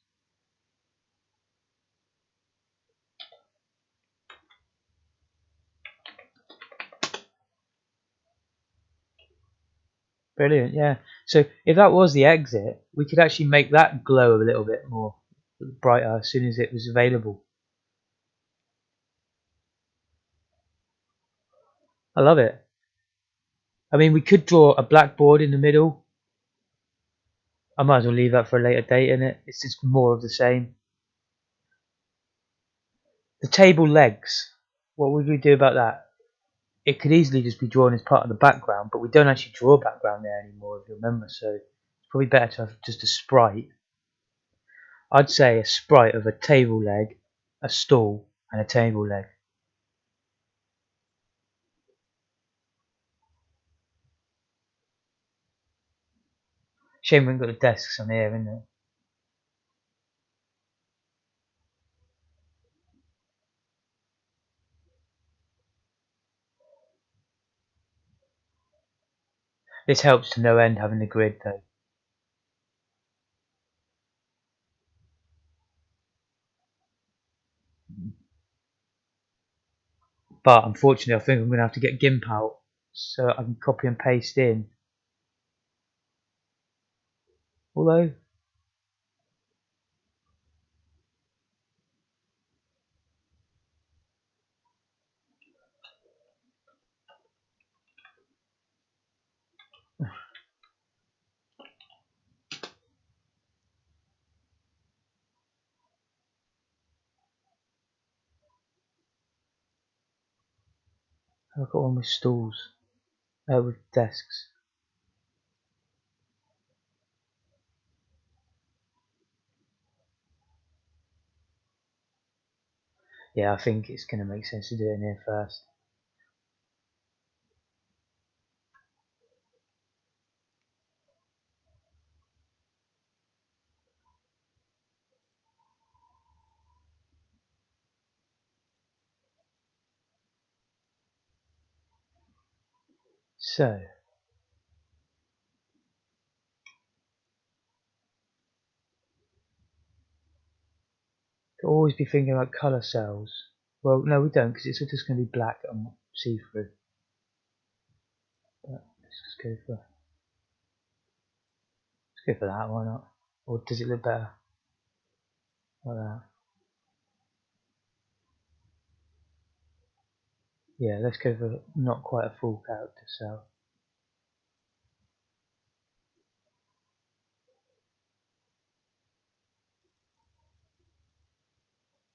Brilliant, yeah. So if that was the exit, we could actually make that glow a little bit more brighter as soon as it was available. I love it. I mean, we could draw a blackboard in the middle. I might as well leave that for a later date, innit? It's just more of the same. The table legs, what would we do about that? It could easily just be drawn as part of the background, but we don't actually draw a background there anymore, if you remember, so it's probably better to have just a sprite. I'd say a sprite of a table leg, a stool, and a table leg. Shame we haven't got the desks on here, isn't it? This helps to no end having the grid though. But unfortunately I think I'm going to have to get GIMP out so I can copy and paste in. Although, I've got one with stools, with desks. Yeah, I think it's going to make sense to do it in here first. So to always be thinking about colour cells. Well, no, we don't, because it's just going to be black and see-through. But let's go for that. Why not? Or does it look better like that? Yeah, let's go for not quite a full character cell.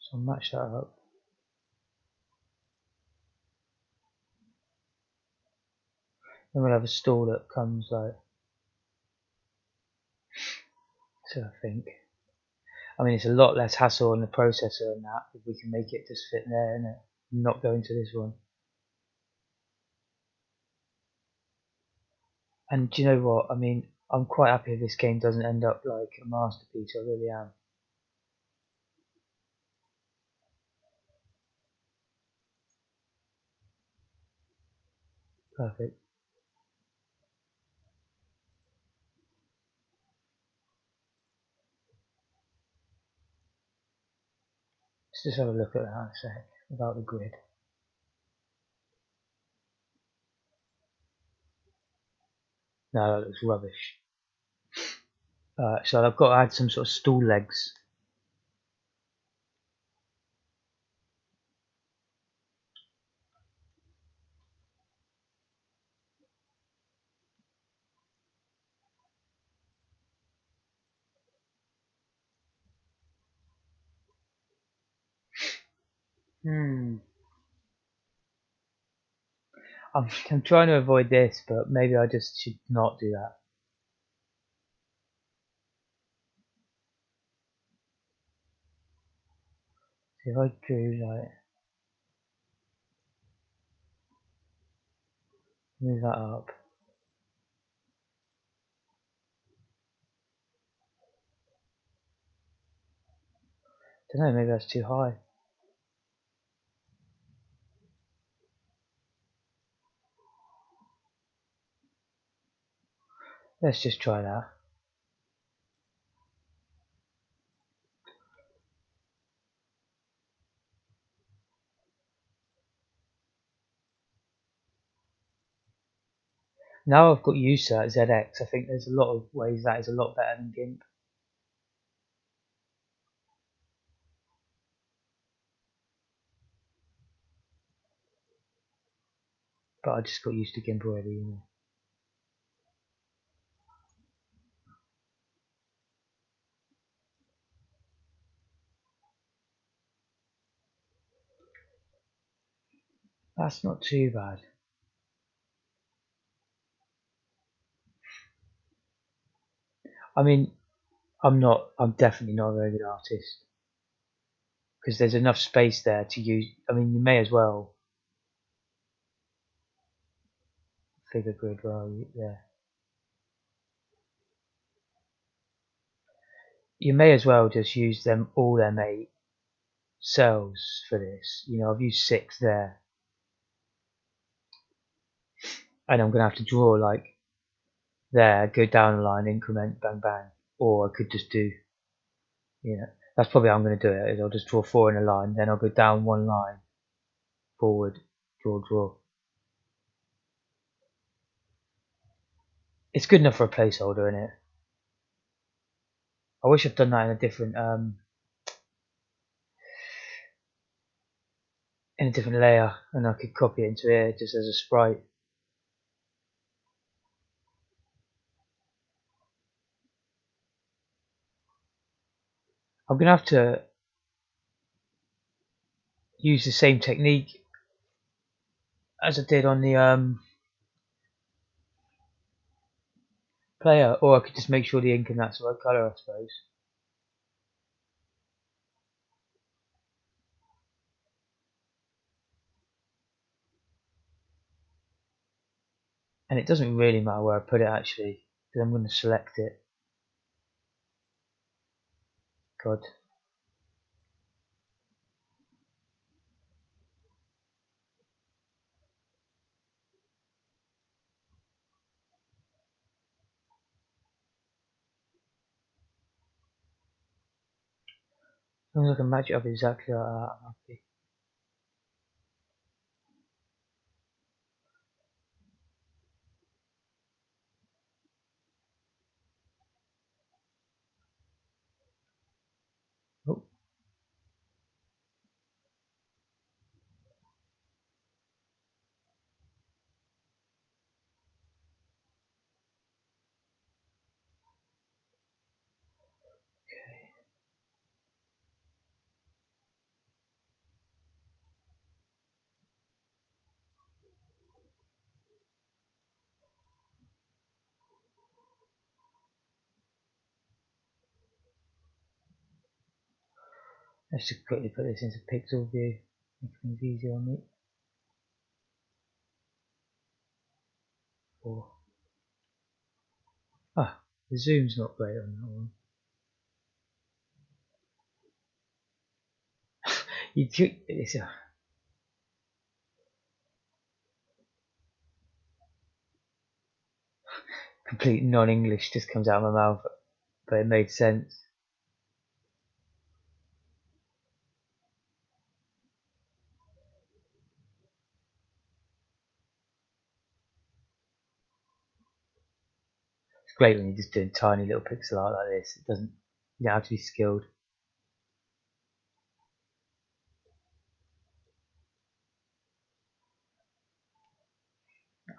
So I'll match that up. Then we'll have a stall that comes like so. I think. I mean, it's a lot less hassle on the processor and that if we can make it just fit there and not go into this one. And do you know what? I mean, I'm quite happy if this game doesn't end up like a masterpiece. I really am. Perfect. Let's just have a look at that in a sec about the grid. No, that looks rubbish. So I've got to add some sort of stall legs. I'm I'm trying to avoid this, but maybe I just should not do that. So if I do like move that up, I don't know, maybe that's too high. Let's just try that. Now I've got used to that ZX, I think there's a lot of ways that is a lot better than GIMP. But I just got used to GIMP already, you know. That's not too bad. I mean, I'm definitely not a very good artist. Because there's enough space there to use, I mean, you may as well figure grid while you're there. You may as well just use them all them 8 cells for this. You know, I've used 6 there. And I'm going to have to draw like there, go down the line, increment, bang, bang. Or I could just do, you know, that's probably how I'm going to do it, is I'll just draw 4 in a line, then I'll go down one line, forward, draw, draw. It's good enough for a placeholder, isn't it? I wish I'd done that in a different layer, and I could copy it into here just as a sprite. I'm going to have to use the same technique as I did on the player, or I could just make sure the ink and that's the right colour, I suppose. And it doesn't really matter where I put it actually, because I'm going to select it. God. long as I can match it up exactly like that, I'm happy. Oh, let's just quickly put this into pixel view, make things easier on me. Or, the zoom's not great on that one. It's a complete non-English just comes out of my mouth, but it made sense. It's great when you're just doing tiny little pixel art like this. It doesn't, you don't have to be skilled.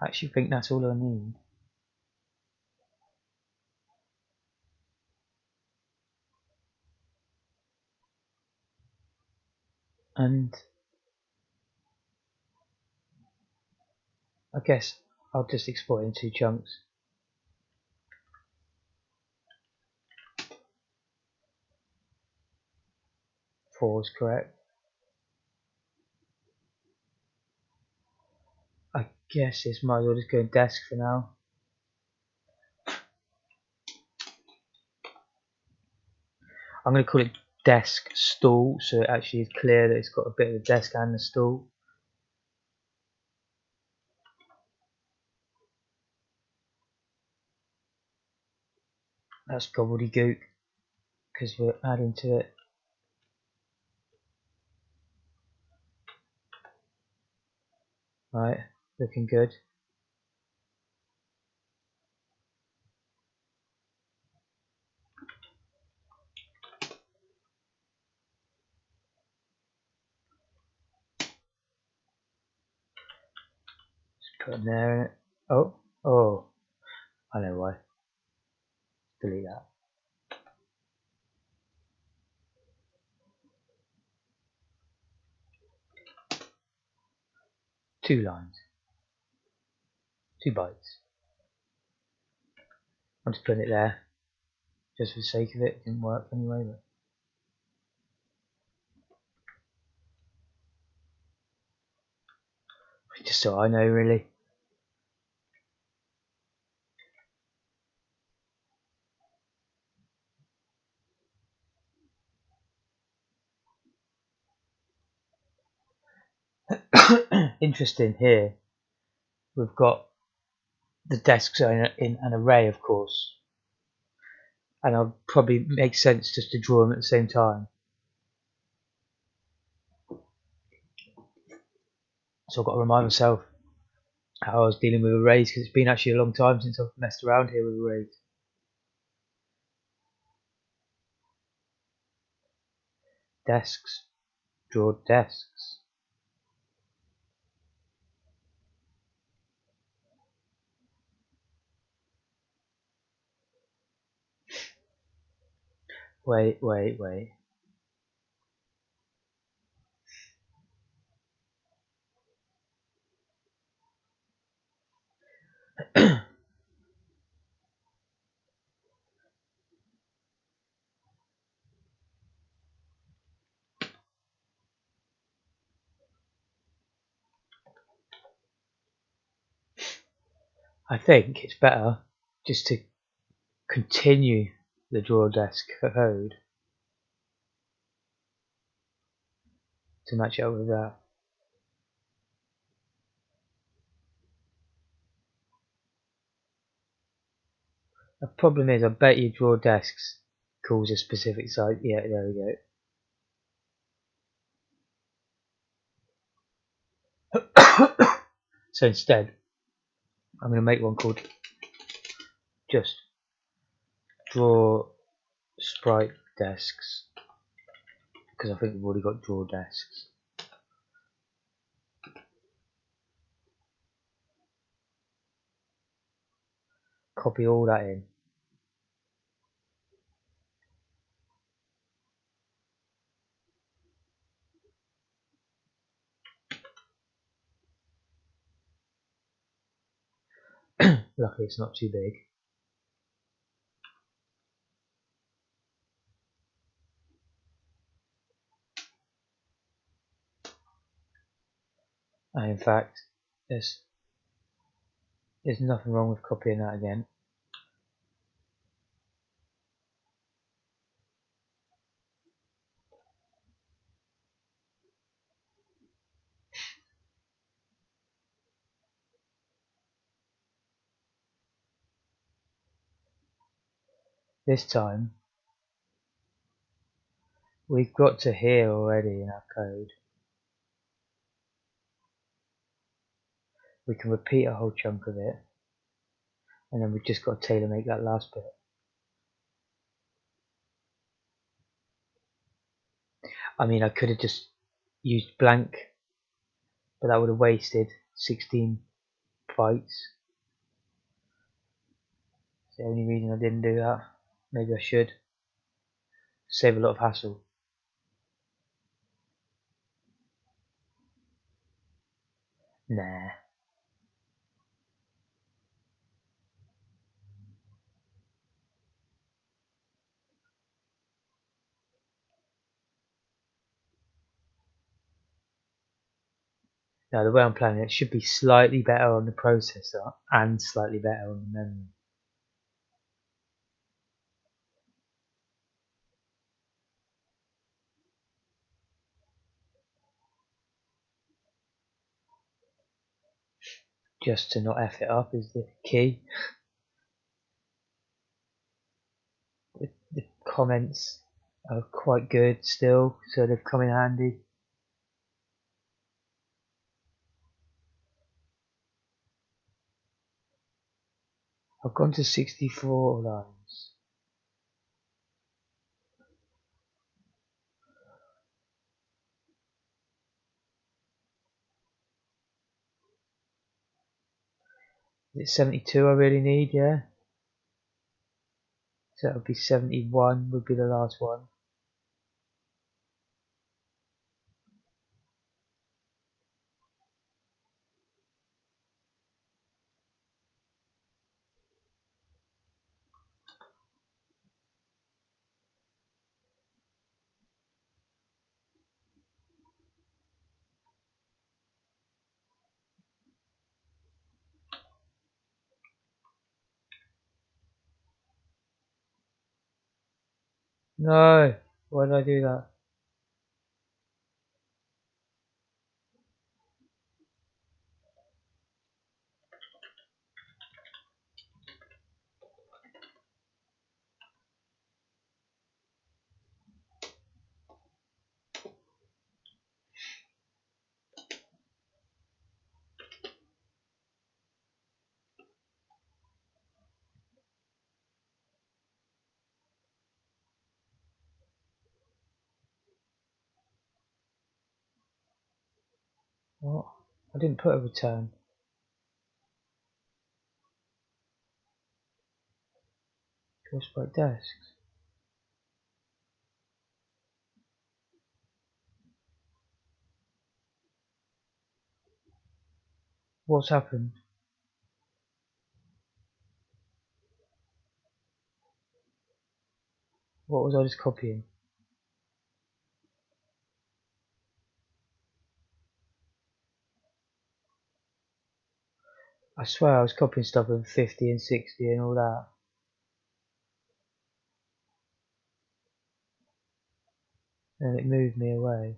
I actually think that's all I need. And I guess I'll just export it in 2 chunks. 4 is correct. I guess this might as well just go in desk for now. I'm going to call it desk stool, so it actually is clear that it's got a bit of the desk and the stool. That's gobbledygook because we're adding to it. Right, looking good. Just put them there in it. Oh, I know why. Delete that. 2 lines, 2 bytes. I'm just putting it there, just for the sake of it. It didn't work anyway, but just so I know, really. Interesting here. We've got the desks in an array, of course, and it'll probably make sense just to draw them at the same time. So I've got to remind myself how I was dealing with arrays because it's been actually a long time since I've messed around here with arrays. Desks, draw desks. Wait. I think it's better just to continue the draw desk code to match it up with that. The problem is, I bet you draw desks calls a specific site. Yeah, there we go. So instead, I'm going to make one called just draw sprite desks, because I think we've already got draw desks. Copy all that in. Luckily it's not too big. And in fact, there's nothing wrong with copying that again. This time, we've got to here already in our code. We can repeat a whole chunk of it, and then we've just got to tailor make that last bit. I mean, I could have just used blank, but that would have wasted 16 bytes. It's the only reason I didn't do that. Maybe I should. Save a lot of hassle. Nah. Now the way I'm planning it should be slightly better on the processor and slightly better on the memory. Just to not F it up is the key. The comments are quite good still, so they've come in handy. I've gone to 64 lines. Is it 72 I really need? Yeah. So that would be 71 would be the last one. No! Why did I do that? What? I didn't put a return. Just by desks. What's happened? What was I just copying? I swear I was copying stuff with 50 and 60 and all that. And it moved me away.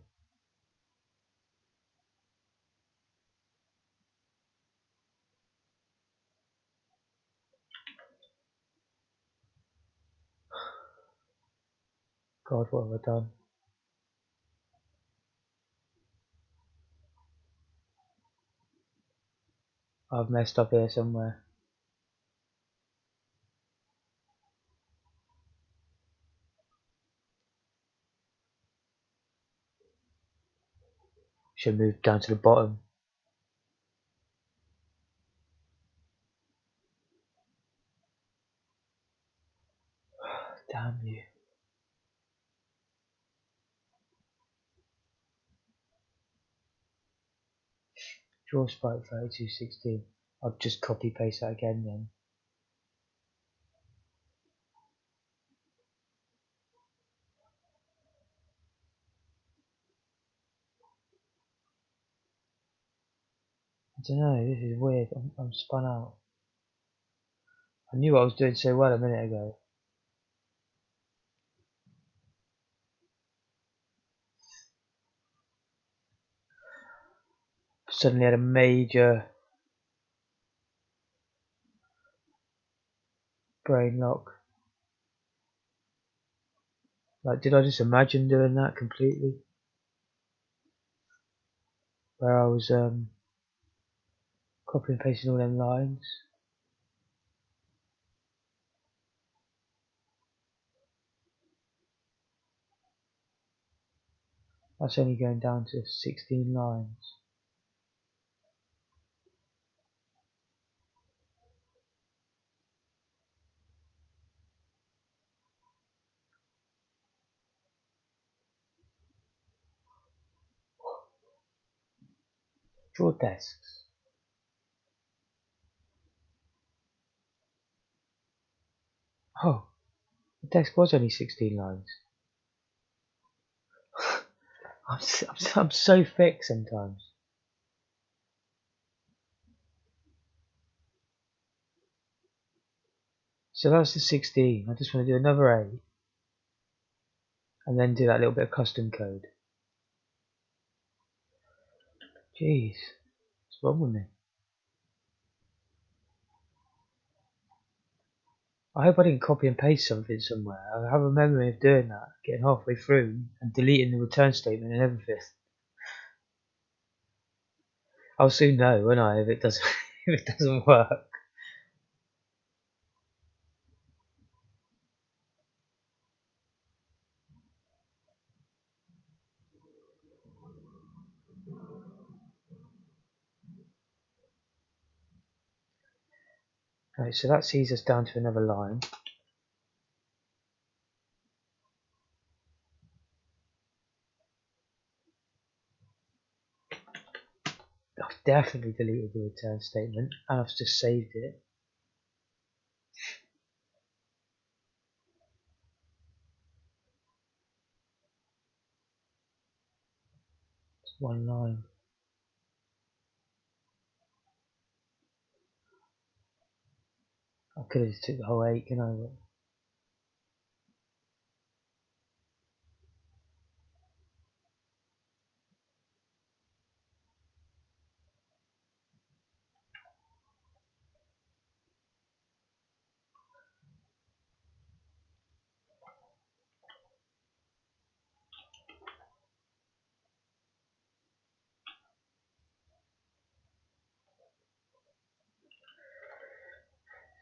God, what have I done? I've messed up here somewhere. Should move down to the bottom. Damn you. Draw sprite 3216. I'll just copy paste that again then. I don't know, this is weird. I'm spun out. I knew what I was doing so well a minute ago. Suddenly had a major brain lock. Like, did I just imagine doing that completely? Where I was copy and pasting all them lines. That's only going down to 16 lines. Draw desks. Oh, the desk was only 16 lines. I'm so thick sometimes. So that's the 16. I just want to do another 8 and then do that little bit of custom code. Jeez, what's wrong with me? I hope I didn't copy and paste something somewhere. I have a memory of doing that, getting halfway through and deleting the return statement and everything. I'll soon know, won't I, if it doesn't if it doesn't work. Right, so that sees us down to another line. I've definitely deleted the return statement and I've just saved it. It's one line. I could have just took the whole 8, can I? But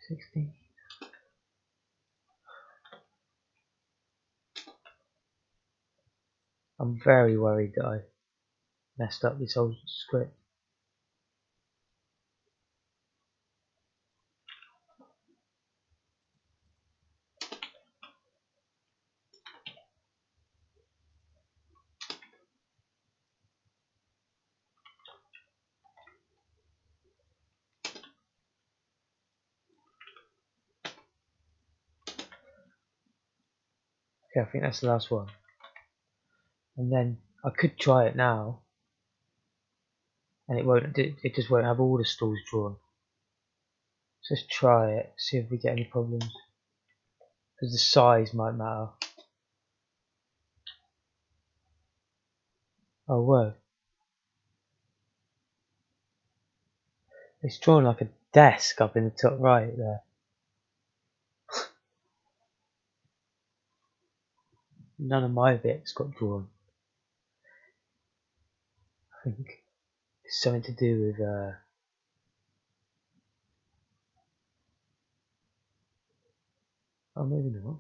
16. I'm very worried that I messed up this whole script. Okay, I think that's the last one. And then I could try it now, and it just won't have all the stalls drawn. So let's try it, see if we get any problems. Because the size might matter. Oh whoa. It's drawn like a desk up in the top right there. None of my bits got drawn. I think it's something to do with Oh, maybe not.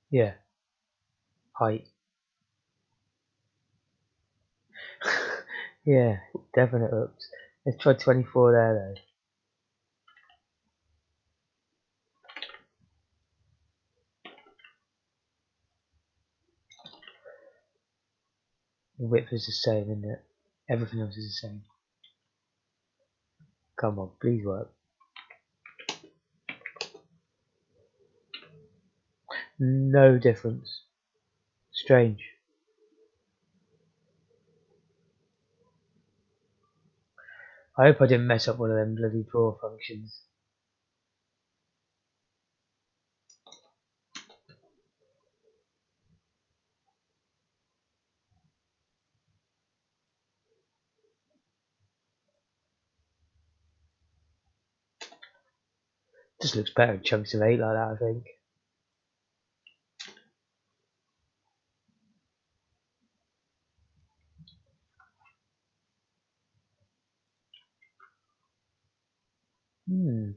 Yeah, height. Yeah, definite ups. Let's try 24 there though. The width is the same, isn't it? Everything else is the same. Come on, please work. No difference. Strange. I hope I didn't mess up one of them bloody draw functions. Just looks better in chunks of 8 like that, I think. Hmm.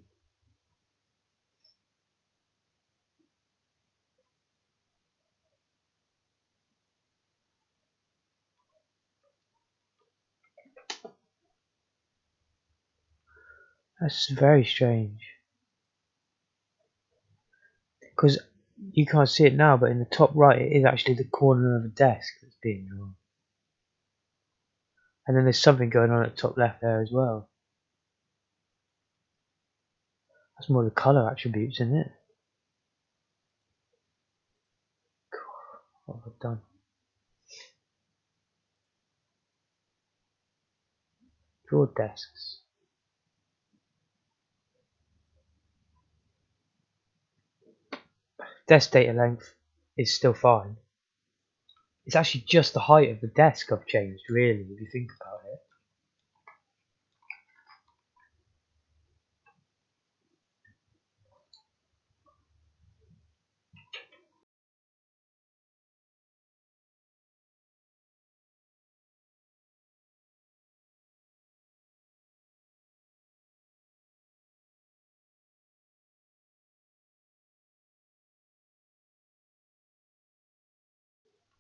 That's very strange. Because you can't see it now, but in the top right it is actually the corner of a desk that's being drawn. And then there's something going on at the top left there as well. That's more the colour attributes, isn't it? What have I done? Draw desks. Desk data length is still fine. It's actually just the height of the desk I've changed, really, if you think about it.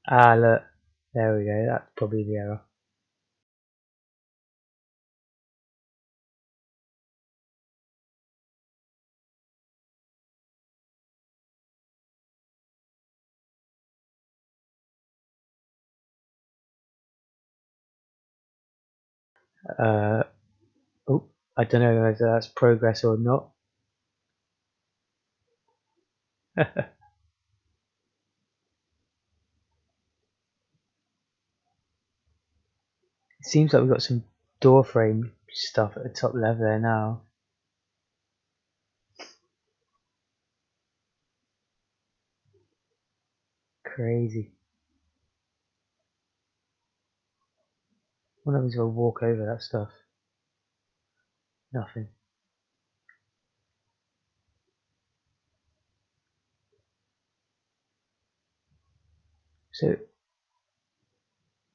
Ah, look. There we go. That's probably the error. Uh, oh, I don't know whether that's progress or not. It seems like we've got some door frame stuff at the top left there now. Crazy. What happens if I walk over that stuff? Nothing. So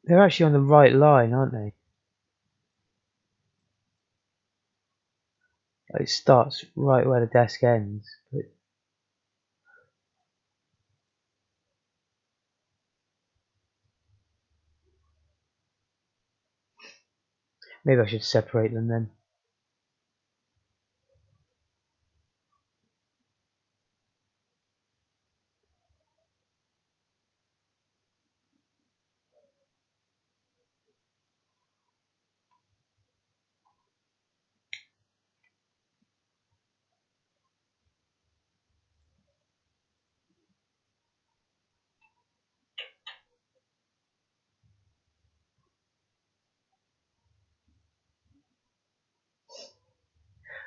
they're actually on the right line, aren't they? Like it starts right where the desk ends. But maybe I should separate them then.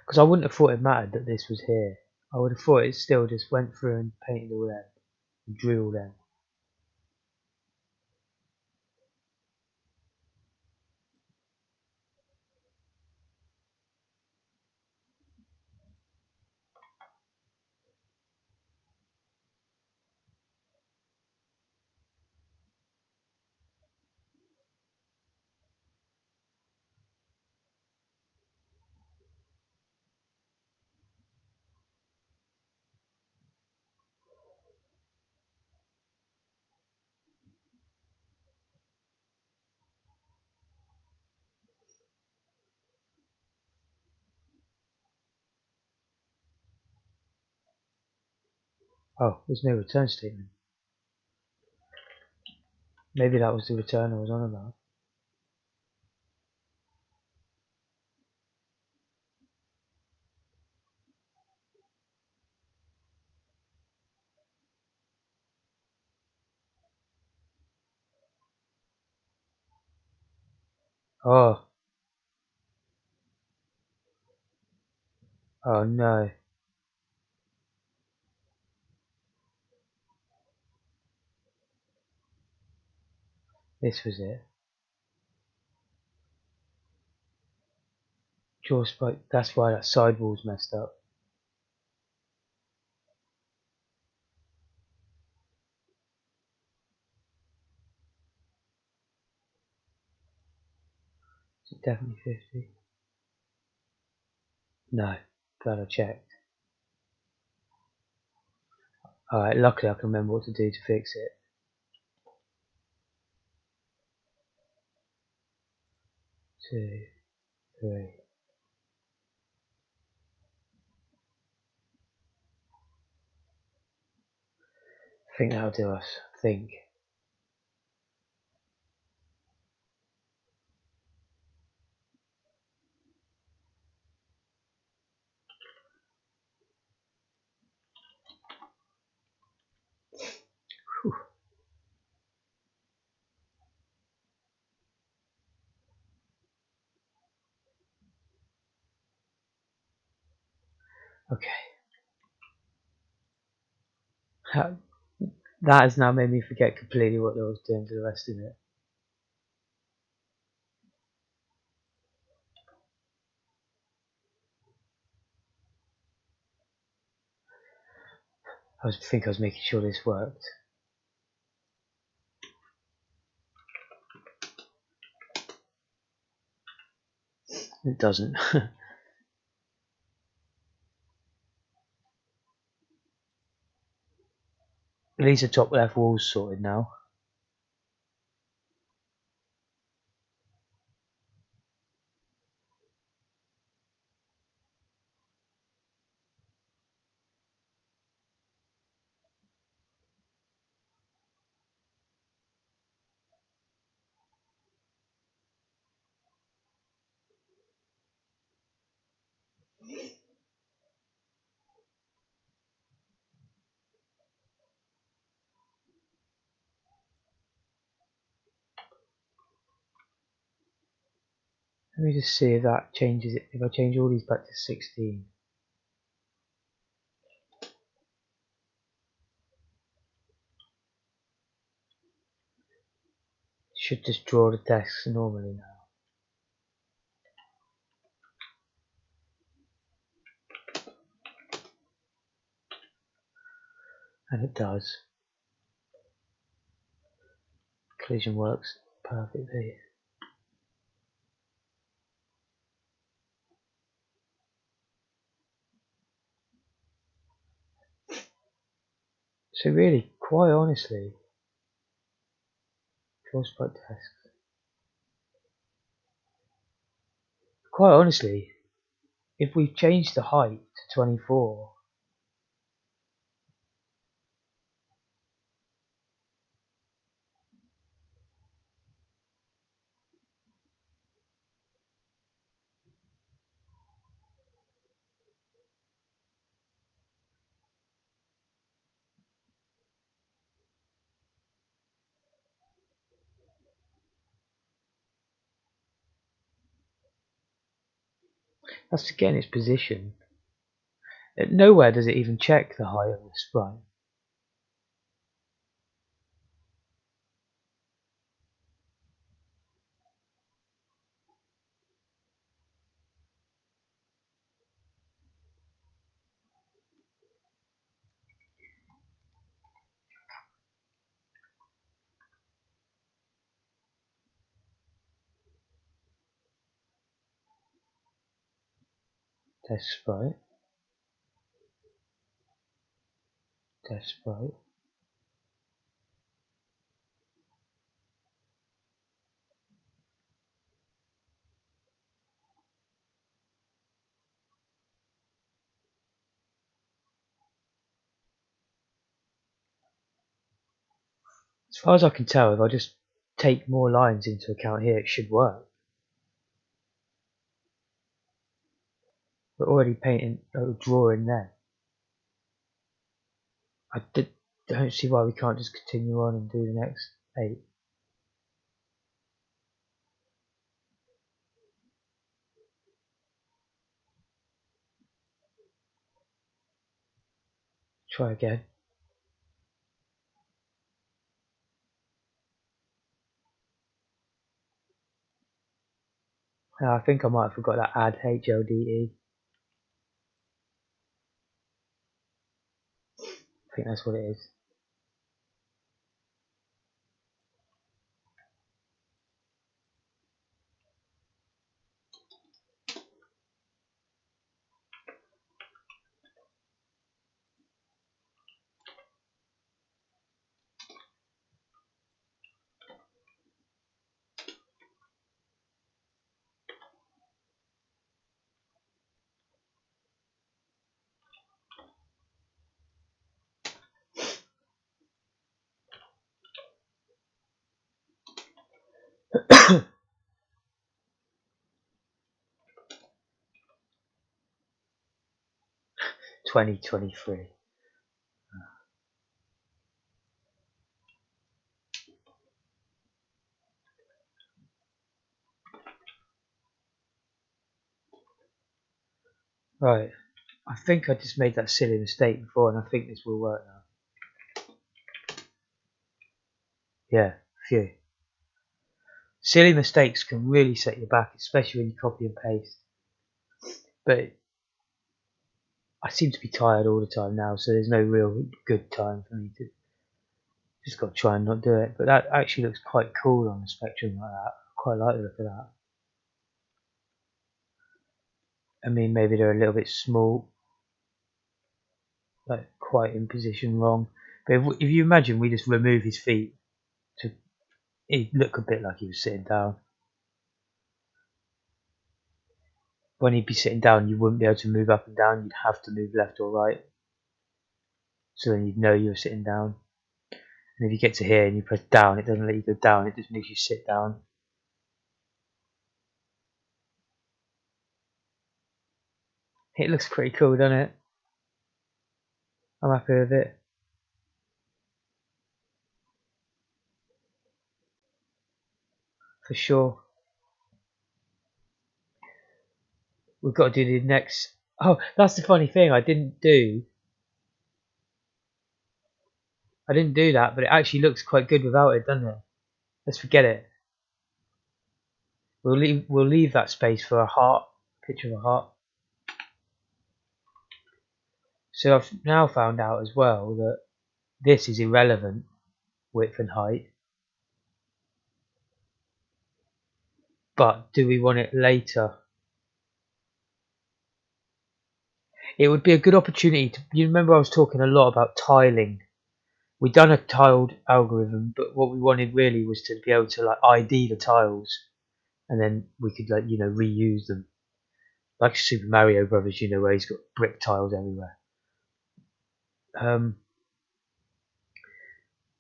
Because I wouldn't have thought it mattered that this was here. I would have thought it still just went through and painted all them, and drew all them. Oh, there's no return statement. Maybe that was the return I was on about. Oh, oh no. This was it. Jaw spike. That's why that sidewall's messed up. Is it definitely 50? No. Glad I checked. Alright, luckily I can remember what to do to fix it. 2, 3. I think that'll do us. I think. Whew. Okay. That has now made me forget completely what I was doing to the rest of it. I think I was making sure this worked. It doesn't. At least the top left wall's sorted now. Let me just see if that changes it. If I change all these back to 16. It should just draw the desks normally now. And it does. Collision works perfectly. So really, quite honestly, draw spike desks. Quite honestly, if we change the height to 24, that's to get in its position. Nowhere does it even check the height of the sprite. Test sprite, test sprite. As far as I can tell, if I just take more lines into account here, it should work. We're already painting a drawing there. Don't see why we can't just continue on and do the next 8. Try again. I think I might have forgot that add HLDE. I think that's what it is. (2023). Right. I think I just made that silly mistake before, and I think this will work now. Yeah, phew. Silly mistakes can really set you back, especially when you copy and paste. But I seem to be tired all the time now, so there's no real good time for me to. Just got to try and not do it. But that actually looks quite cool on the spectrum like that. I quite like the look of that. I mean, maybe they're a little bit small, like quite in position wrong. But if you imagine we just remove his feet, it'd look a bit like he was sitting down. When he'd be sitting down, you wouldn't be able to move up and down. You'd have to move left or right. So then you'd know you were sitting down. And if you get to here and you press down, it doesn't let you go down. It just makes you sit down. It looks pretty cool, doesn't it? I'm happy with it. For sure. We've got to do the next. Oh, that's the funny thing. I didn't do that, but it actually looks quite good without it, doesn't it? Let's forget it. We'll leave that space for a heart, picture of a heart. So I've now found out as well that this is irrelevant, width and height. But do we want it later? It would be a good opportunity to. You remember I was talking a lot about tiling. We'd done a tiled algorithm, but what we wanted really was to be able to like ID the tiles, and then we could reuse them, like Super Mario Brothers, where he's got brick tiles everywhere.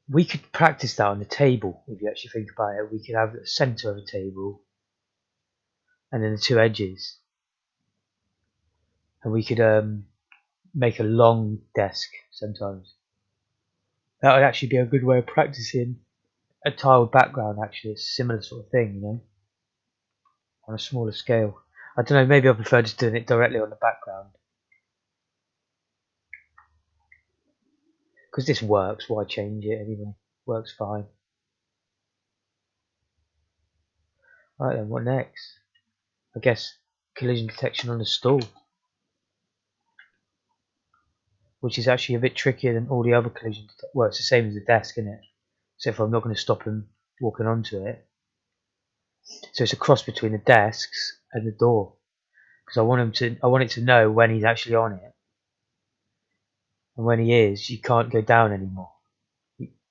We could practice that on the table if you actually think about it. We could have the center of a table, and then the two edges, and we could make a long desk sometimes. That would actually be a good way of practicing a tiled background. Actually, it's a similar sort of thing, on a smaller scale. I don't know, maybe I prefer just doing it directly on the background. Because this works, why change it anyway? Works fine. Right then, what next? I guess collision detection on the stool. Which is actually a bit trickier than all the other collision detection. Well, it's the same as the desk, isn't it? Except for I'm not going to stop him walking onto it. So it's a cross between the desks and the door. Because I want it to know when he's actually on it. And when he is, you can't go down anymore.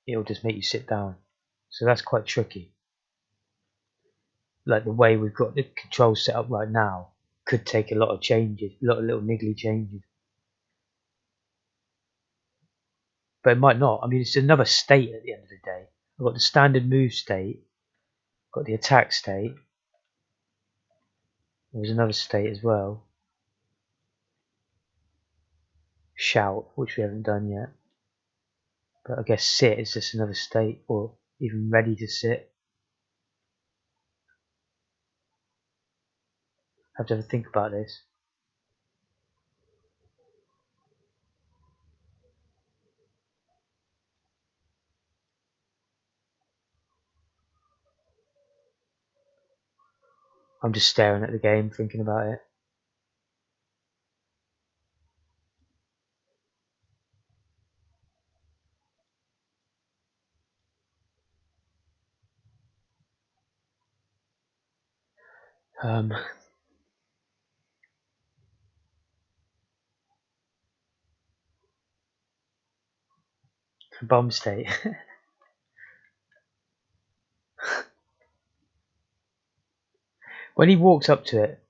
It'll just make you sit down. So that's quite tricky. Like the way we've got the controls set up right now could take a lot of changes, a lot of little niggly changes. But it might not. I mean, it's another state at the end of the day. I've got the standard move state, got the attack state. There's another state as well. Shout, which we haven't done yet. But I guess sit is just another state, or even ready to sit. I have to have a think about this. I'm just staring at the game, thinking about it. Bomb state. When he walks up to it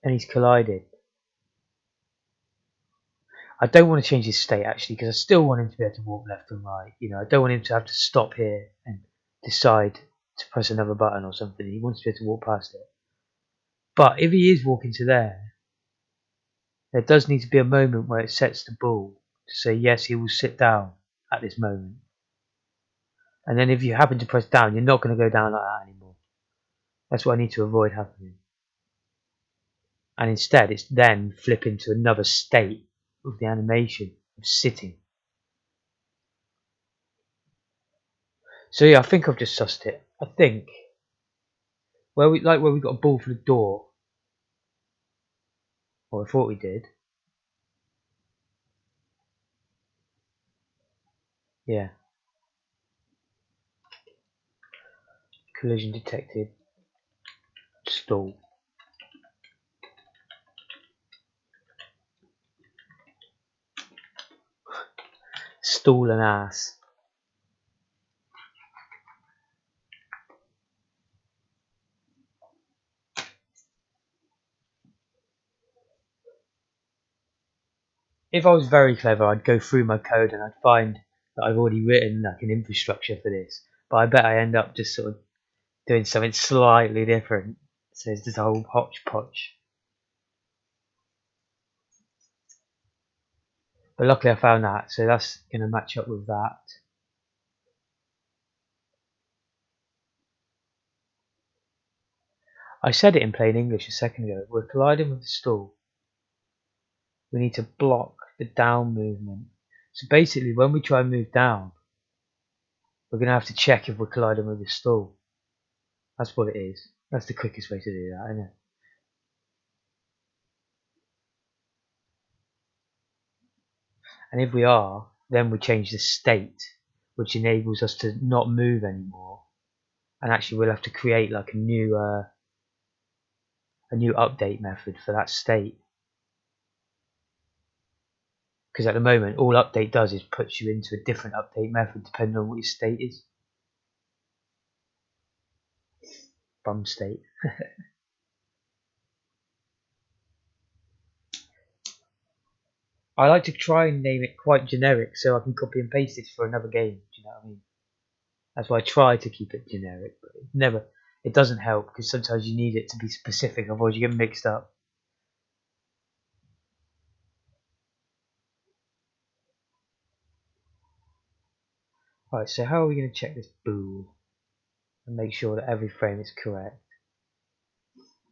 and he's collided, I don't want to change his state actually, because I still want him to be able to walk left and right. You know, I don't want him to have to stop here and decide to press another button or something. He wants to be able to walk past it. But if he is walking to there does need to be a moment where it sets the ball to say yes, he will sit down at this moment. And then if you happen to press down, you're not going to go down like that anymore. That's what I need to avoid happening. And instead, it's then flipping to another state of the animation of sitting. So yeah, I think I've just sussed it. I think where we got a ball for the door, or I thought we did. Yeah. Collision detected. Stall. Stall and ass. If I was very clever, I'd go through my code and I'd find that I've already written like an infrastructure for this. But I bet I end up just sort of doing something slightly different. So it's just a whole hodgepodge. But luckily I found that, so that's going to match up with that. I said it in plain English a second ago. We're colliding with the stall. We need to block the down movement. So basically, when we try and move down, we're going to have to check if we're colliding with the stall. That's what it is. That's the quickest way to do that, isn't it? And if we are, then we change the state, which enables us to not move anymore. And actually, we'll have to create like a new update method for that state. Because at the moment, all update does is puts you into a different update method depending on what your state is. Bum state. I like to try and name it quite generic so I can copy and paste it for another game. Do you know what I mean? That's why I try to keep it generic, but it doesn't help because sometimes you need it to be specific, otherwise you get mixed up. Right, so how are we going to check this bool and make sure that every frame is correct?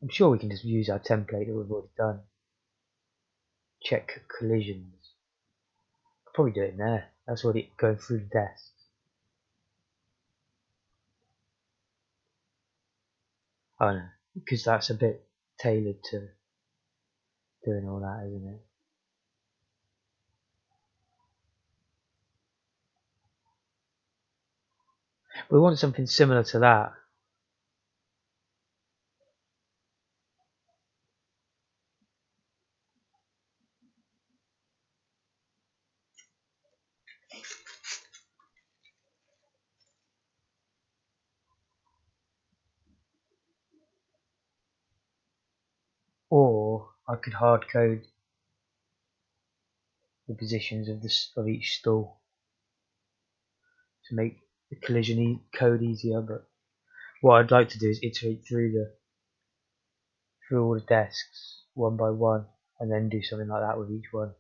I'm sure we can just use our template that we've already done. Check collisions. I'll probably do it in there. That's already going through the desk. Oh no, because that's a bit tailored to doing all that, isn't it? We want something similar to that. Or I could hard code the positions of each stall to make the collision code easier. But what I'd like to do is iterate through all the desks one by one, and then do something like that with each one.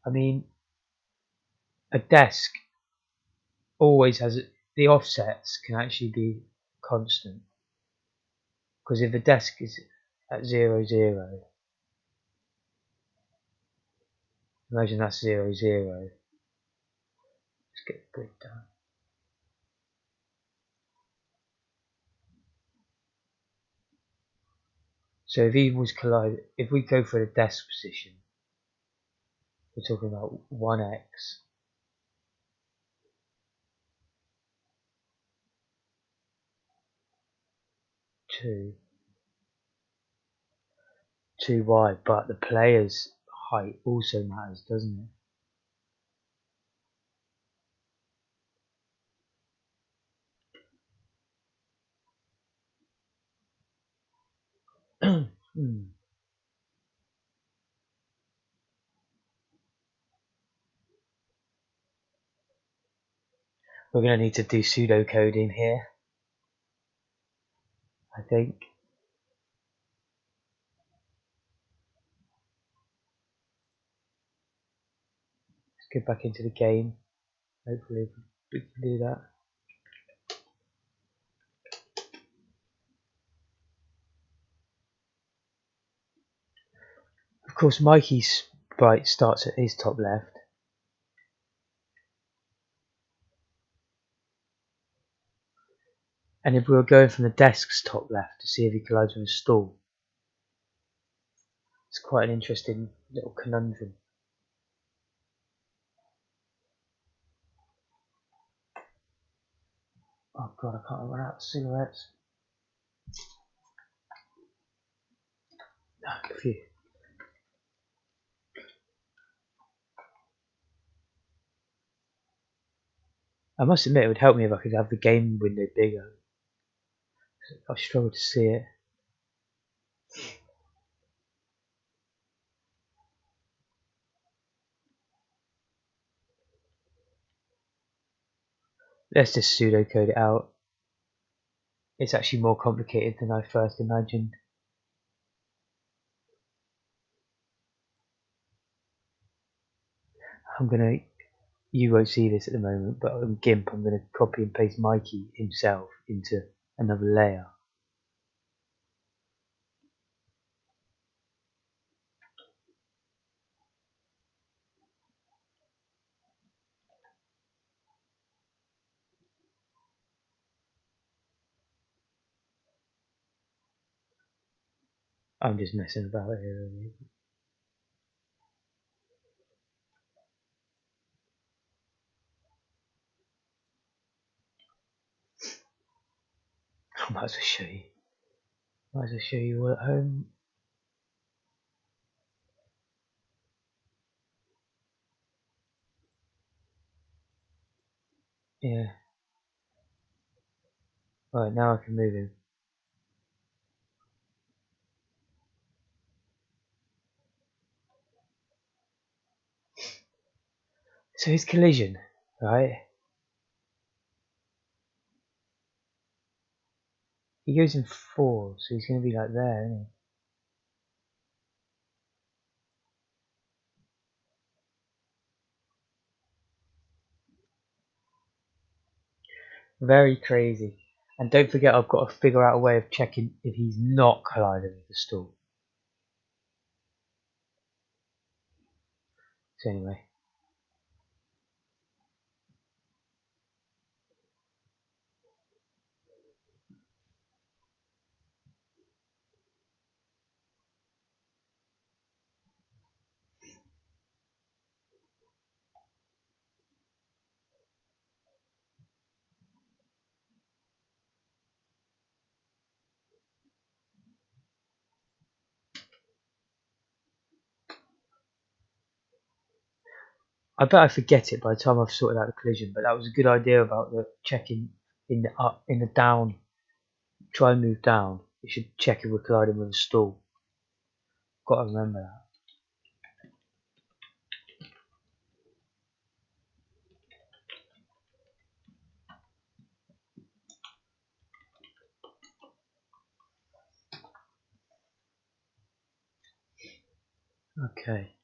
I mean, a desk always has the offsets can actually be constant, because if the desk is at 0 0, imagine that's 0 0. Let's get the grid down. So if he was collided, if we go for the desk position, we're talking about 1x, 2, 2y, but the player's height also matters, doesn't it? We're going to need to do pseudocoding here, I think. Let's get back into the game. Hopefully we can do that. Of course, Mikey's sprite starts at his top left. And if we were going from the desk's top left to see if he collides with a stool, it's quite an interesting little conundrum. Oh god, I can't run out of cigarettes. Phew. I must admit it would help me if I could have the game window bigger. I struggle to see it. Let's just pseudocode it out. It's actually more complicated than I first imagined. You won't see this at the moment, but on GIMP I'm going to copy and paste Mikey himself into another layer. I'm just messing about here. Really. I might as well show you. Might as well show you all at home. Yeah. Right, now I can move him. So his collision, right? He goes in 4, so he's going to be like there, isn't he? Very crazy. And don't forget I've got to figure out a way of checking if he's not colliding with the stool. So anyway. I bet I forget it by the time I've sorted out the collision, but that was a good idea about the checking in the up, in the down. Try and move down. You should check if we're colliding with a stool. Got to remember that. Okay.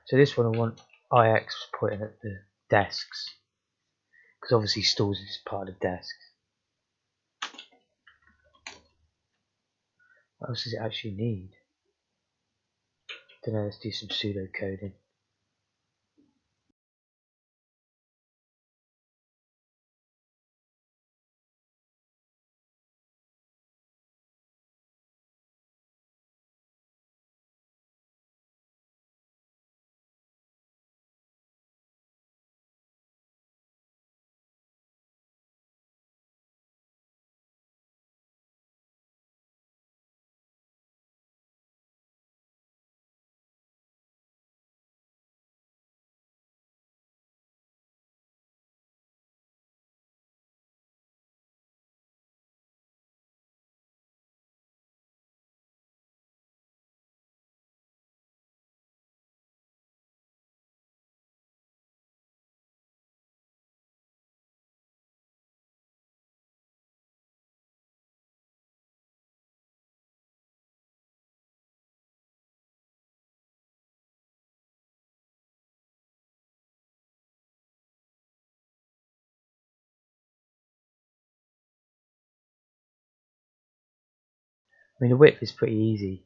So this one I want IX pointing at the desks, because obviously stores is part of desks. What else does it actually need? Don't know, let's do some pseudo coding. I mean, the width is pretty easy.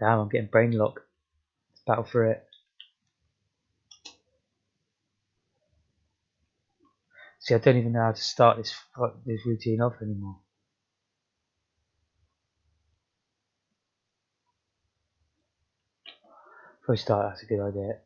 Damn, I'm getting brain lock. Let's battle for it. See, I don't even know how to start this routine off anymore. Before I start, that's a good idea.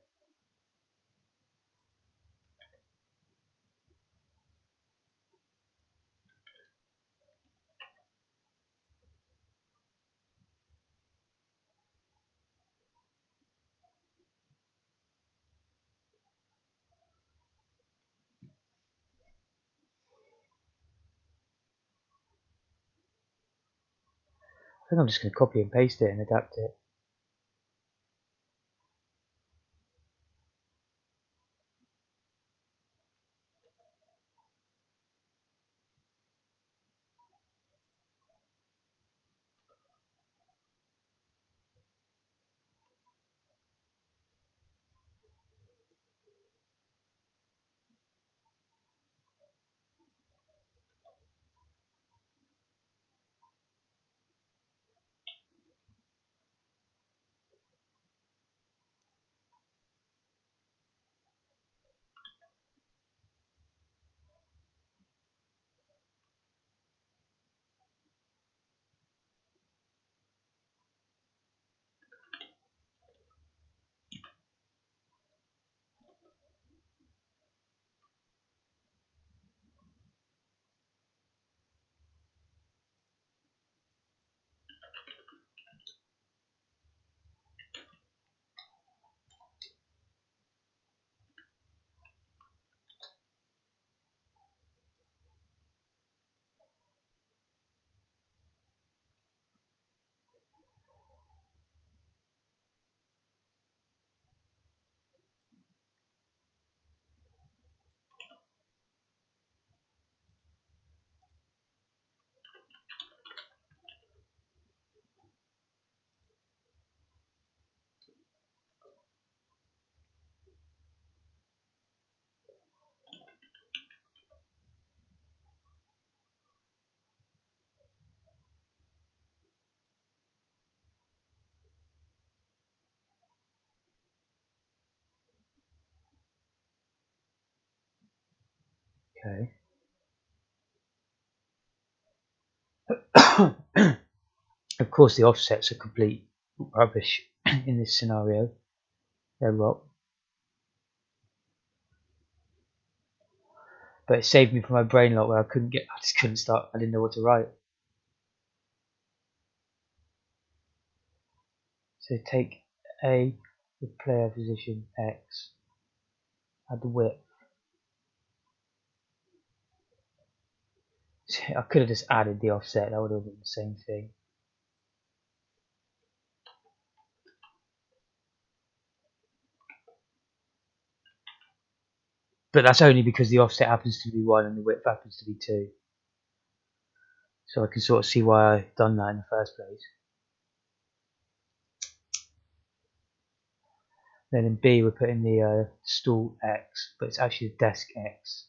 I think I'm just going to copy and paste it and adapt it. Okay. Of course, the offsets are complete rubbish in this scenario. They're rock. But it saved me from my brain lock where I just couldn't start. I didn't know what to write. So take A, the player position X, add the width. I could have just added the offset. That would have been the same thing. But that's only because the offset happens to be 1 and the width happens to be 2. So I can sort of see why I've done that in the first place. Then in B we're putting the stool X, but it's actually the desk X.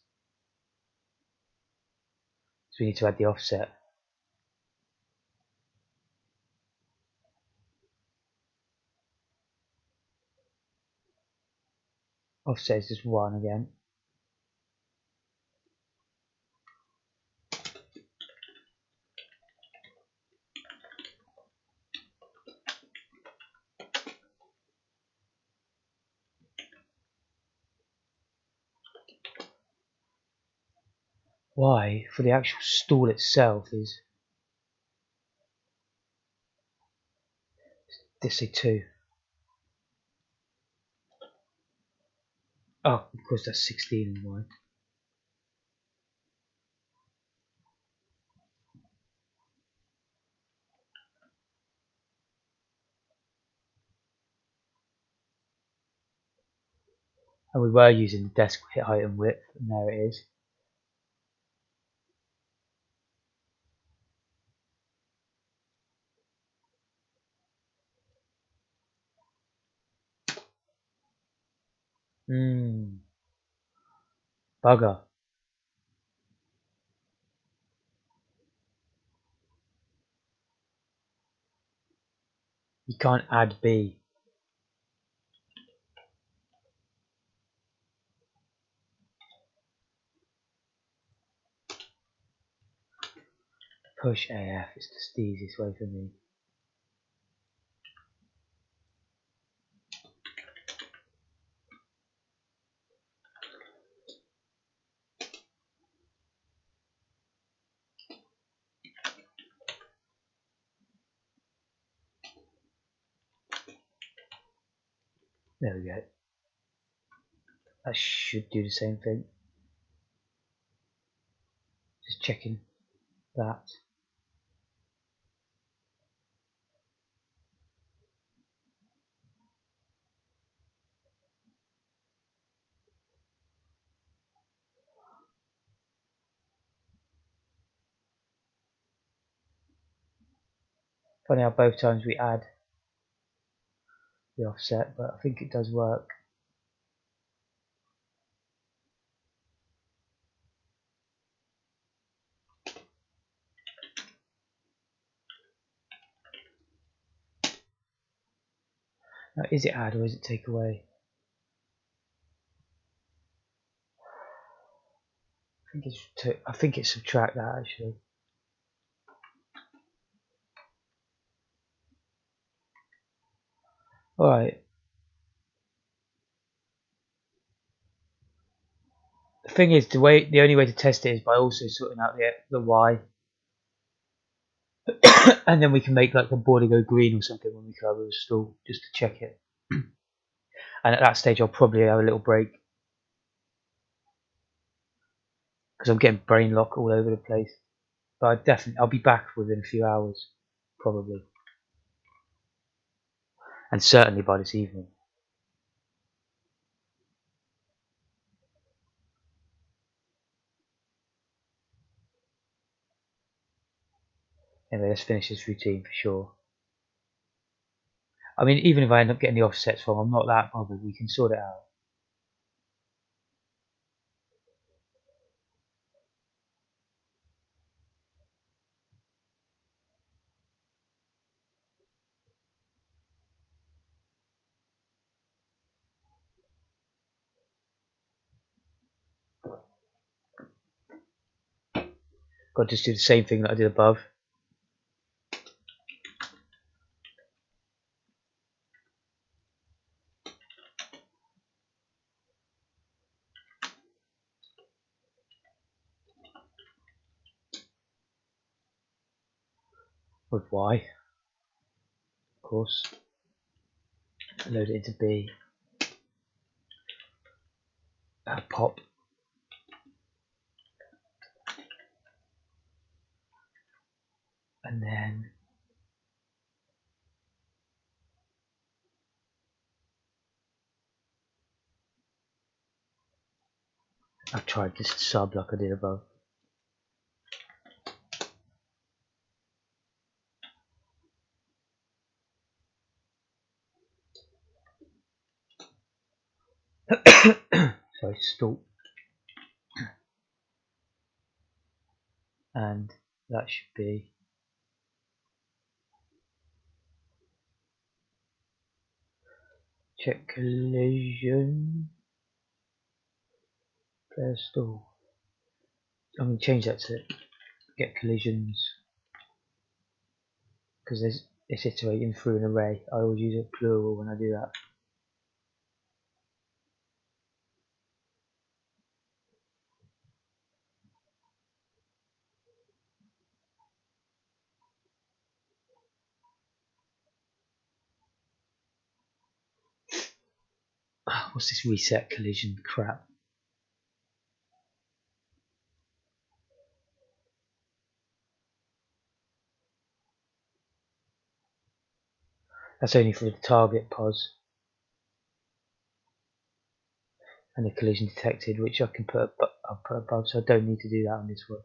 So we need to add the offset. Offset is just 1 again. Y for the actual stool itself is, let's say 2. Oh, of course that's 16 in Y. And we were using the desk height and width, and there it is. Bugger. You can't add B. Push AF is just the easiest way for me. There we go. That should do the same thing. Just checking that. Funny how both times we add the offset, but I think it does work. Now, is it add or is it take away? I think it's subtract that actually. Alright. The thing is, the only way to test it is by also sorting out the Y. And then we can make like the border go green or something when we cover the stool, just to check it. And at that stage I'll probably have a little break, because I'm getting brain lock all over the place. But I'll be back within a few hours, probably. And certainly by this evening. Anyway, let's finish this routine for sure. I mean, even if I end up getting the offsets wrong, I'm not that bothered. We can sort it out. Got to just do the same thing that I did above. With Y, of course. Load it into B. Pop. And then I've tried this sub like I did above. Sorry, stall. And that should be check collision. Player stall. I'm going to change that to get collisions because it's iterating through an array. I always use a plural when I do that. What's this reset collision crap? That's only for the target pos and the collision detected, which I can put above, so I don't need to do that on this one.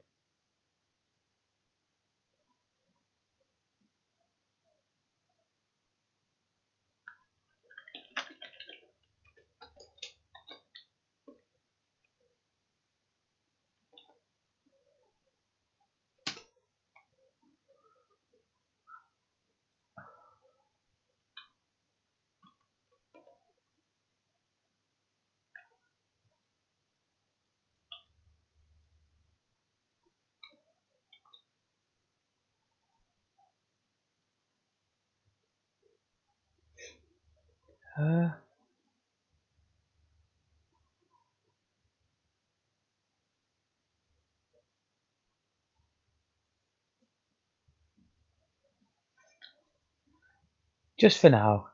Just for now.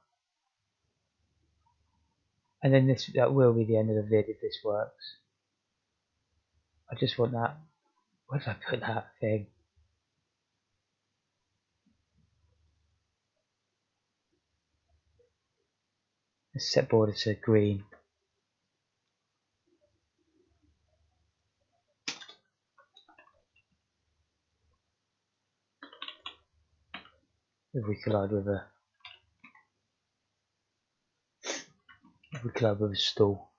And then that will be the end of the vid if this works. I just want that. Where did I put that thing? Let's set border to green. If we collide with a stall.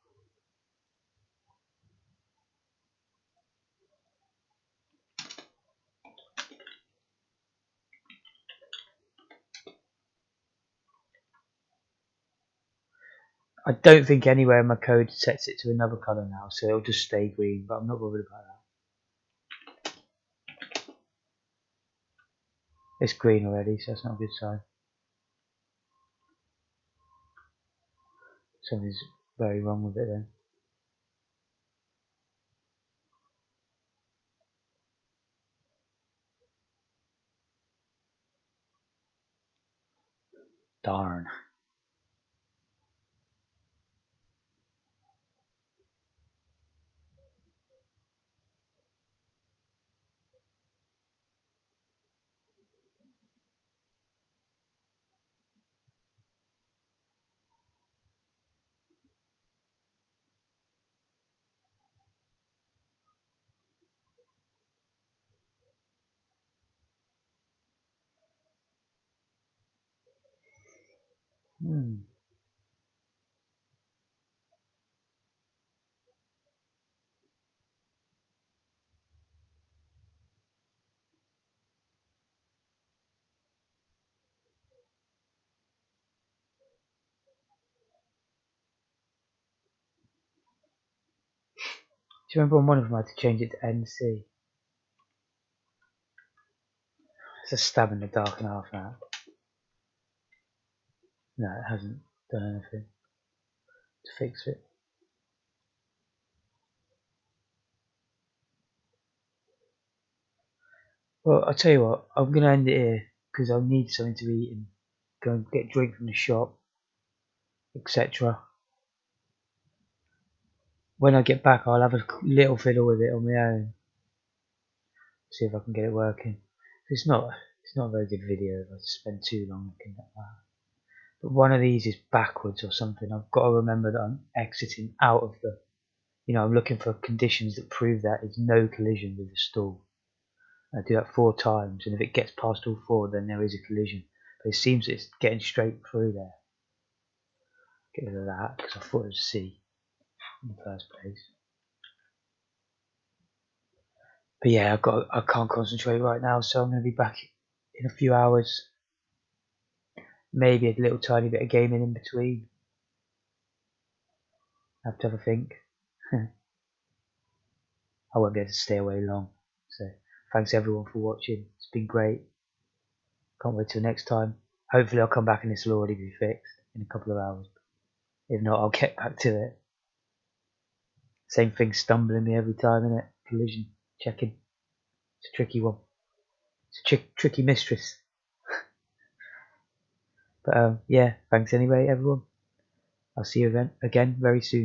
I don't think anywhere in my code sets it to another colour now, so it'll just stay green, but I'm not worried about that. It's green already, so that's not a good sign. Something's very wrong with it then. Darn. Do you remember on one of them I had to change it to NC? It's a stab in the dark and half now. No, it hasn't done anything to fix it. Well, I'll tell you what, I'm going to end it here because I need something to eat and go and get a drink from the shop, etc. When I get back, I'll have a little fiddle with it on my own, see if I can get it working. It's not a very good video if I spend too long looking at that. But one of these is backwards or something. I've got to remember that I'm exiting out of the, I'm looking for conditions that prove that there's no collision with the stall. I do that 4 times, and if it gets past all 4, then there is a collision. But it seems it's getting straight through there. Get rid of that because I thought it was C in the first place. But yeah, I can't concentrate right now, so I'm going to be back in a few hours. Maybe a little tiny bit of gaming in between. I have to have a think. I won't be able to stay away long. So thanks everyone for watching. It's been great. Can't wait till next time. Hopefully I'll come back and this will already be fixed in a couple of hours. If not, I'll get back to it. Same thing stumbling me every time, innit? Collision checking. It's a tricky one. It's a tricky mistress. But yeah, thanks anyway everyone. I'll see you again very soon.